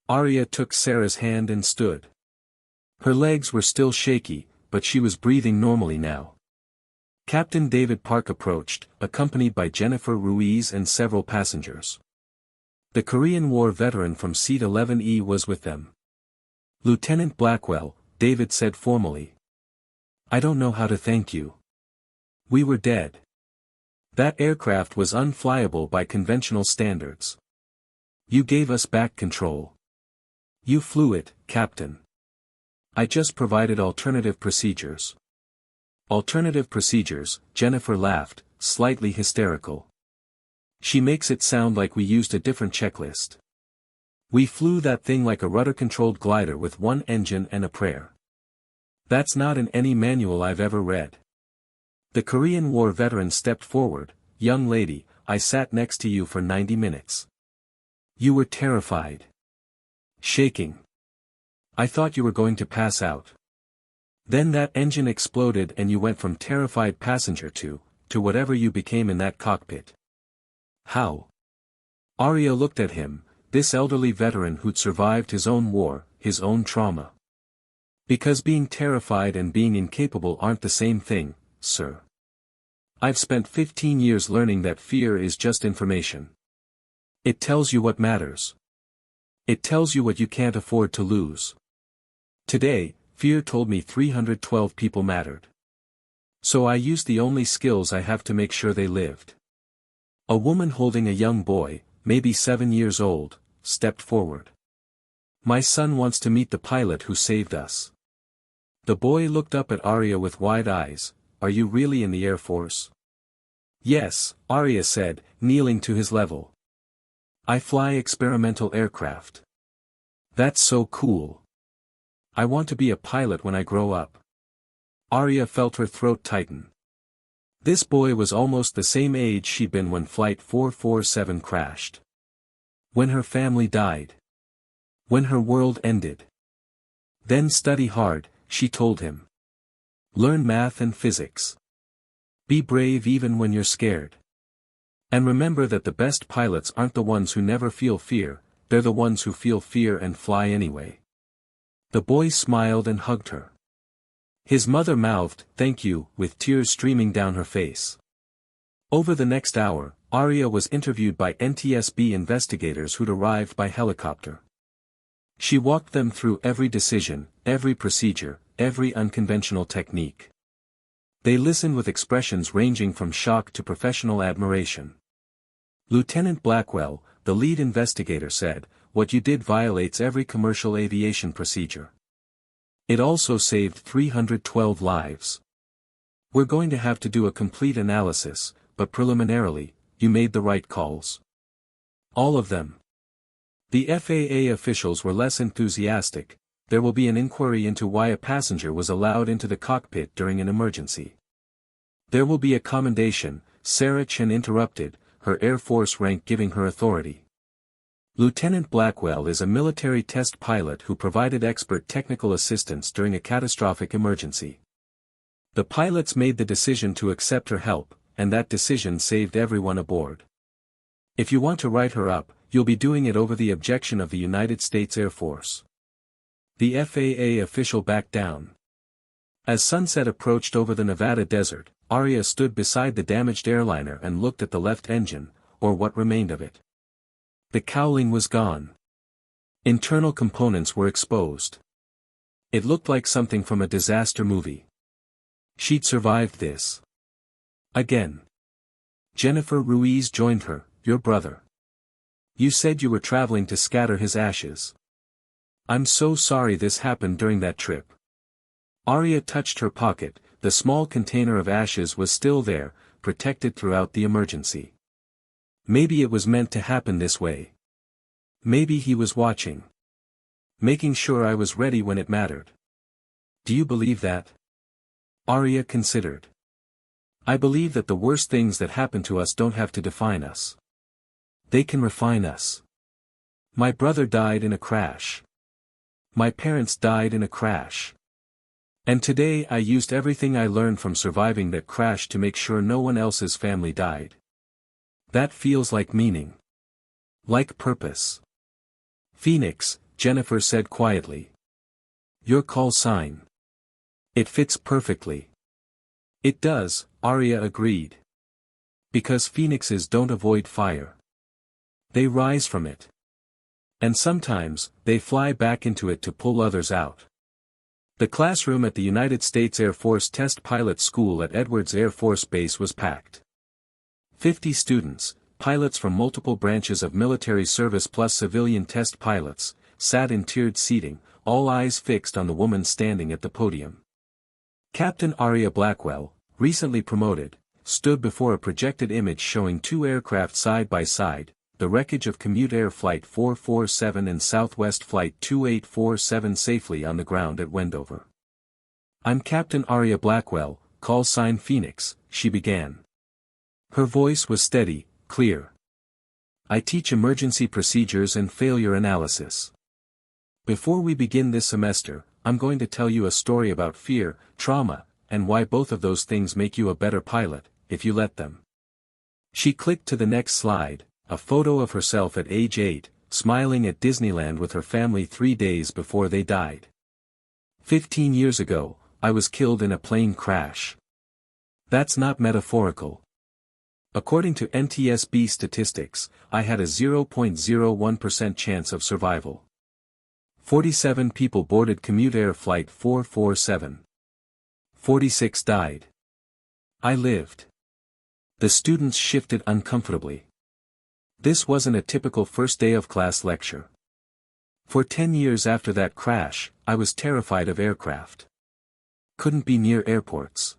Arya took Sarah's hand and stood. Her legs were still shaky, but she was breathing normally now. Captain David Park approached, accompanied by Jennifer Ruiz and several passengers. The Korean War veteran from Seat 11E was with them. Lieutenant Blackwell, David said formally. I don't know how to thank you. We were dead. That aircraft was unflyable by conventional standards. You gave us back control. You flew it, Captain. I just provided alternative procedures. Alternative procedures, Jennifer laughed, slightly hysterical. She makes it sound like we used a different checklist. We flew that thing like a rudder-controlled glider with one engine and a prayer. That's not in any manual I've ever read. The Korean War veteran stepped forward. Young lady, I sat next to you for 90 minutes. You were terrified. Shaking. I thought you were going to pass out. Then that engine exploded and you went from terrified passenger to whatever you became in that cockpit. How? Arya looked at him, this elderly veteran who'd survived his own war, his own trauma. Because being terrified and being incapable aren't the same thing, sir. I've spent 15 years learning that fear is just information. It tells you what matters. It tells you what you can't afford to lose. Today, fear told me 312 people mattered. So I used the only skills I have to make sure they lived. A woman holding a young boy, maybe 7 years old, stepped forward. My son wants to meet the pilot who saved us. The boy looked up at Arya with wide eyes. Are you really in the Air Force? Yes, Arya said, kneeling to his level. I fly experimental aircraft. That's so cool. I want to be a pilot when I grow up. Arya felt her throat tighten. This boy was almost the same age she'd been when Flight 447 crashed. When her family died. When her world ended. Then study hard, she told him. Learn math and physics. Be brave even when you're scared. And remember that the best pilots aren't the ones who never feel fear, they're the ones who feel fear and fly anyway. The boy smiled and hugged her. His mother mouthed, "Thank you," with tears streaming down her face. Over the next hour, Arya was interviewed by NTSB investigators who'd arrived by helicopter. She walked them through every decision, every procedure, every unconventional technique. They listened with expressions ranging from shock to professional admiration. Lieutenant Blackwell, the lead investigator, said, "What you did violates every commercial aviation procedure. It also saved 312 lives. We're going to have to do a complete analysis, but preliminarily, you made the right calls." All of them. The FAA officials were less enthusiastic. "There will be an inquiry into why a passenger was allowed into the cockpit during an emergency. There will be a commendation," Sarah Chen interrupted, her Air Force rank giving her authority. Lieutenant Blackwell is a military test pilot who provided expert technical assistance during a catastrophic emergency. The pilots made the decision to accept her help, and that decision saved everyone aboard. If you want to write her up, you'll be doing it over the objection of the United States Air Force. The FAA official backed down. As sunset approached over the Nevada desert, Arya stood beside the damaged airliner and looked at the left engine, or what remained of it. The cowling was gone. Internal components were exposed. It looked like something from a disaster movie. She'd survived this. Again. Jennifer Ruiz joined her, "Your brother. You said you were traveling to scatter his ashes. I'm so sorry this happened during that trip." Arya touched her pocket. The small container of ashes was still there, protected throughout the emergency. Maybe it was meant to happen this way. Maybe he was watching. Making sure I was ready when it mattered. Do you believe that? Arya considered. I believe that the worst things that happen to us don't have to define us. They can refine us. My brother died in a crash. My parents died in a crash. And today I used everything I learned from surviving that crash to make sure no one else's family died. That feels like meaning. Like purpose. Phoenix, Jennifer said quietly. Your call sign. It fits perfectly. It does, Arya agreed. Because phoenixes don't avoid fire. They rise from it. And sometimes, they fly back into it to pull others out. The classroom at the United States Air Force Test Pilot School at Edwards Air Force Base was packed. 50 students, pilots from multiple branches of military service plus civilian test pilots, sat in tiered seating, all eyes fixed on the woman standing at the podium. Captain Arya Blackwell, recently promoted, stood before a projected image showing two aircraft side by side, the wreckage of Commute Air Flight 447 and Southwest Flight 2847 safely on the ground at Wendover. I'm Captain Arya Blackwell, call sign Phoenix, she began. Her voice was steady, clear. I teach emergency procedures and failure analysis. Before we begin this semester, I'm going to tell you a story about fear, trauma, and why both of those things make you a better pilot, if you let them. She clicked to the next slide. A photo of herself at age 8, smiling at Disneyland with her family 3 days before they died. 15 years ago, I was killed in a plane crash. That's not metaphorical. According to NTSB statistics, I had a 0.01% chance of survival. 47 people boarded Commute Air Flight 447. 46 died. I lived. The students shifted uncomfortably. This wasn't a typical first day of class lecture. For 10 years after that crash, I was terrified of aircraft. Couldn't be near airports.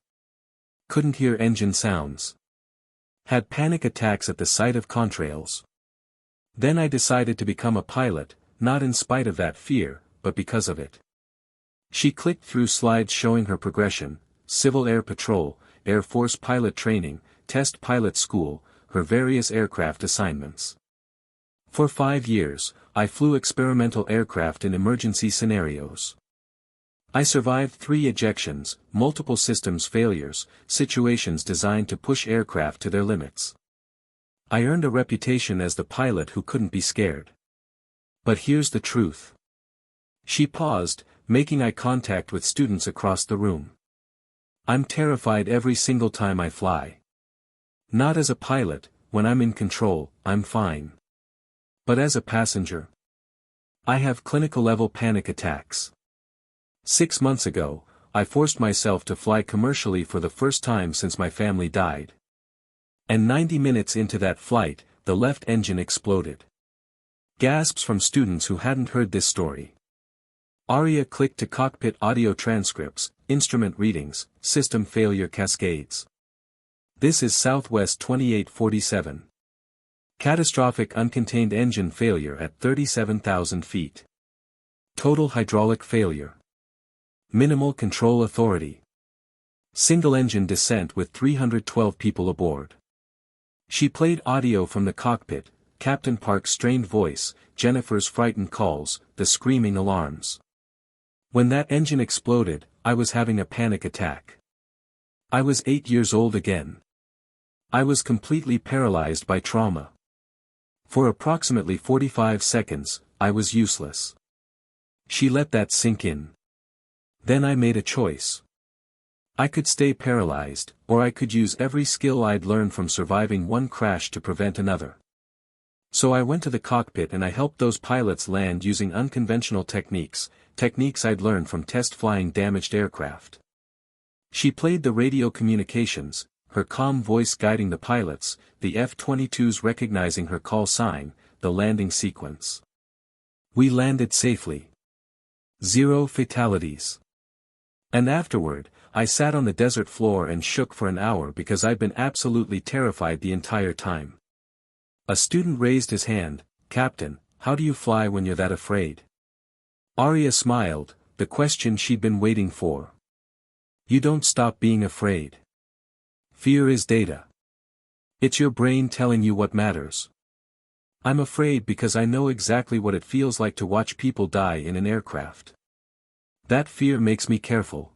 Couldn't hear engine sounds. Had panic attacks at the sight of contrails. Then I decided to become a pilot, not in spite of that fear, but because of it. She clicked through slides showing her progression: Civil Air Patrol, Air Force pilot training, Test Pilot School, her various aircraft assignments. For 5 years, I flew experimental aircraft in emergency scenarios. I survived 3 ejections, multiple systems failures, situations designed to push aircraft to their limits. I earned a reputation as the pilot who couldn't be scared. But here's the truth. She paused, making eye contact with students across the room. I'm terrified every single time I fly. Not as a pilot, when I'm in control, I'm fine. But as a passenger, I have clinical-level panic attacks. 6 months ago, I forced myself to fly commercially for the first time since my family died. And 90 minutes into that flight, the left engine exploded. Gasps from students who hadn't heard this story. Aria clicked to cockpit audio transcripts, instrument readings, system failure cascades. This is Southwest 2847. Catastrophic uncontained engine failure at 37,000 feet. Total hydraulic failure. Minimal control authority. Single-engine descent with 312 people aboard. She played audio from the cockpit, Captain Park's strained voice, Jennifer's frightened calls, the screaming alarms. When that engine exploded, I was having a panic attack. I was 8 years old again. I was completely paralyzed by trauma. For approximately 45 seconds, I was useless. She let that sink in. Then I made a choice. I could stay paralyzed, or I could use every skill I'd learned from surviving one crash to prevent another. So I went to the cockpit and I helped those pilots land using unconventional techniques I'd learned from test flying damaged aircraft. She played the radio communications, her calm voice guiding the pilots, the F-22s recognizing her call sign, the landing sequence. We landed safely. 0 fatalities. And afterward, I sat on the desert floor and shook for an hour because I'd been absolutely terrified the entire time. A student raised his hand, "Captain, how do you fly when you're that afraid?" Aria smiled, the question she'd been waiting for. You don't stop being afraid. Fear is data. It's your brain telling you what matters. I'm afraid because I know exactly what it feels like to watch people die in an aircraft. That fear makes me careful.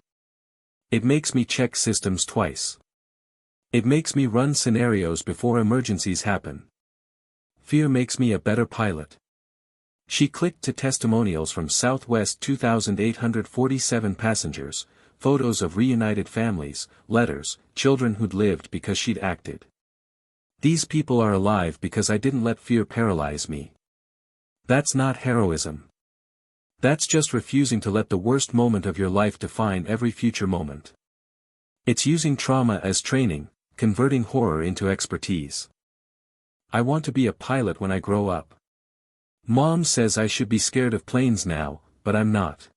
It makes me check systems twice. It makes me run scenarios before emergencies happen. Fear makes me a better pilot. She clicked to testimonials from Southwest 2,847 passengers, photos of reunited families, letters, children who'd lived because she'd acted. These people are alive because I didn't let fear paralyze me. That's not heroism. That's just refusing to let the worst moment of your life define every future moment. It's using trauma as training, converting horror into expertise. I want to be a pilot when I grow up. Mom says I should be scared of planes now, but I'm not.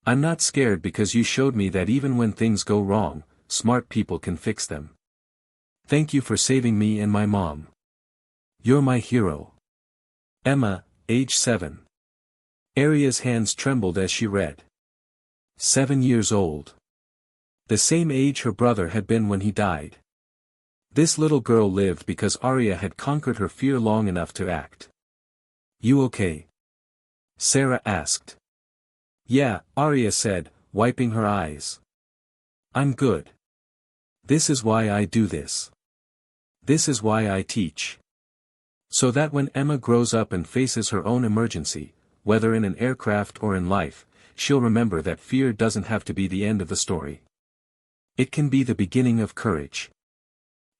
I'm not scared because you showed me that even when things go wrong, smart people can fix them. Thank you for saving me and my mom. You're my hero. Emma, age 7. Aria's hands trembled as she read. 7 years old. The same age her brother had been when he died. This little girl lived because Aria had conquered her fear long enough to act. You okay? Sarah asked. Yeah, Aria said, wiping her eyes. I'm good. This is why I do this. This is why I teach. So that when Emma grows up and faces her own emergency, whether in an aircraft or in life, she'll remember that fear doesn't have to be the end of the story. It can be the beginning of courage.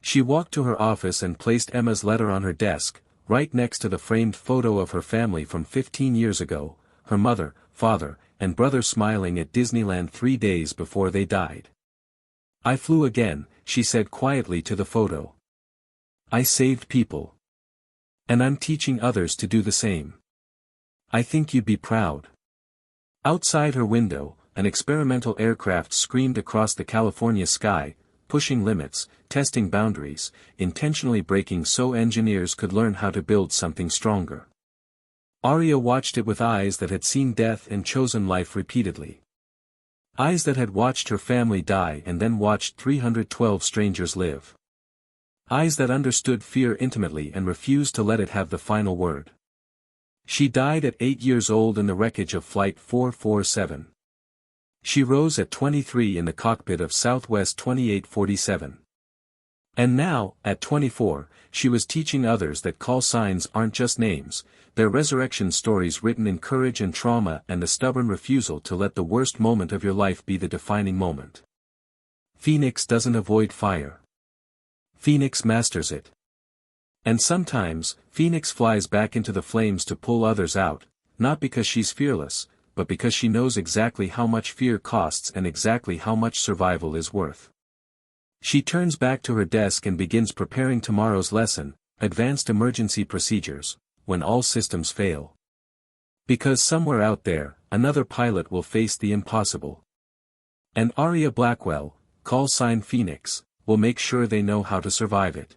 She walked to her office and placed Emma's letter on her desk, right next to the framed photo of her family from 15 years ago, her mother, father, and brother smiling at Disneyland 3 days before they died. I flew again, she said quietly to the photo. I saved people. And I'm teaching others to do the same. I think you'd be proud. Outside her window, an experimental aircraft screamed across the California sky, pushing limits, testing boundaries, intentionally breaking so engineers could learn how to build something stronger. Aria watched it with eyes that had seen death and chosen life repeatedly. Eyes that had watched her family die and then watched 312 strangers live. Eyes that understood fear intimately and refused to let it have the final word. She died at 8 years old in the wreckage of Flight 447. She rose at 23 in the cockpit of Southwest 2847. And now, at 24, she was teaching others that call signs aren't just names, they're resurrection stories written in courage and trauma and the stubborn refusal to let the worst moment of your life be the defining moment. Phoenix doesn't avoid fire. Phoenix masters it. And sometimes, Phoenix flies back into the flames to pull others out, not because she's fearless, but because she knows exactly how much fear costs and exactly how much survival is worth. She turns back to her desk and begins preparing tomorrow's lesson, advanced emergency procedures, when all systems fail. Because somewhere out there, another pilot will face the impossible. And Arya Blackwell, call sign Phoenix, will make sure they know how to survive it.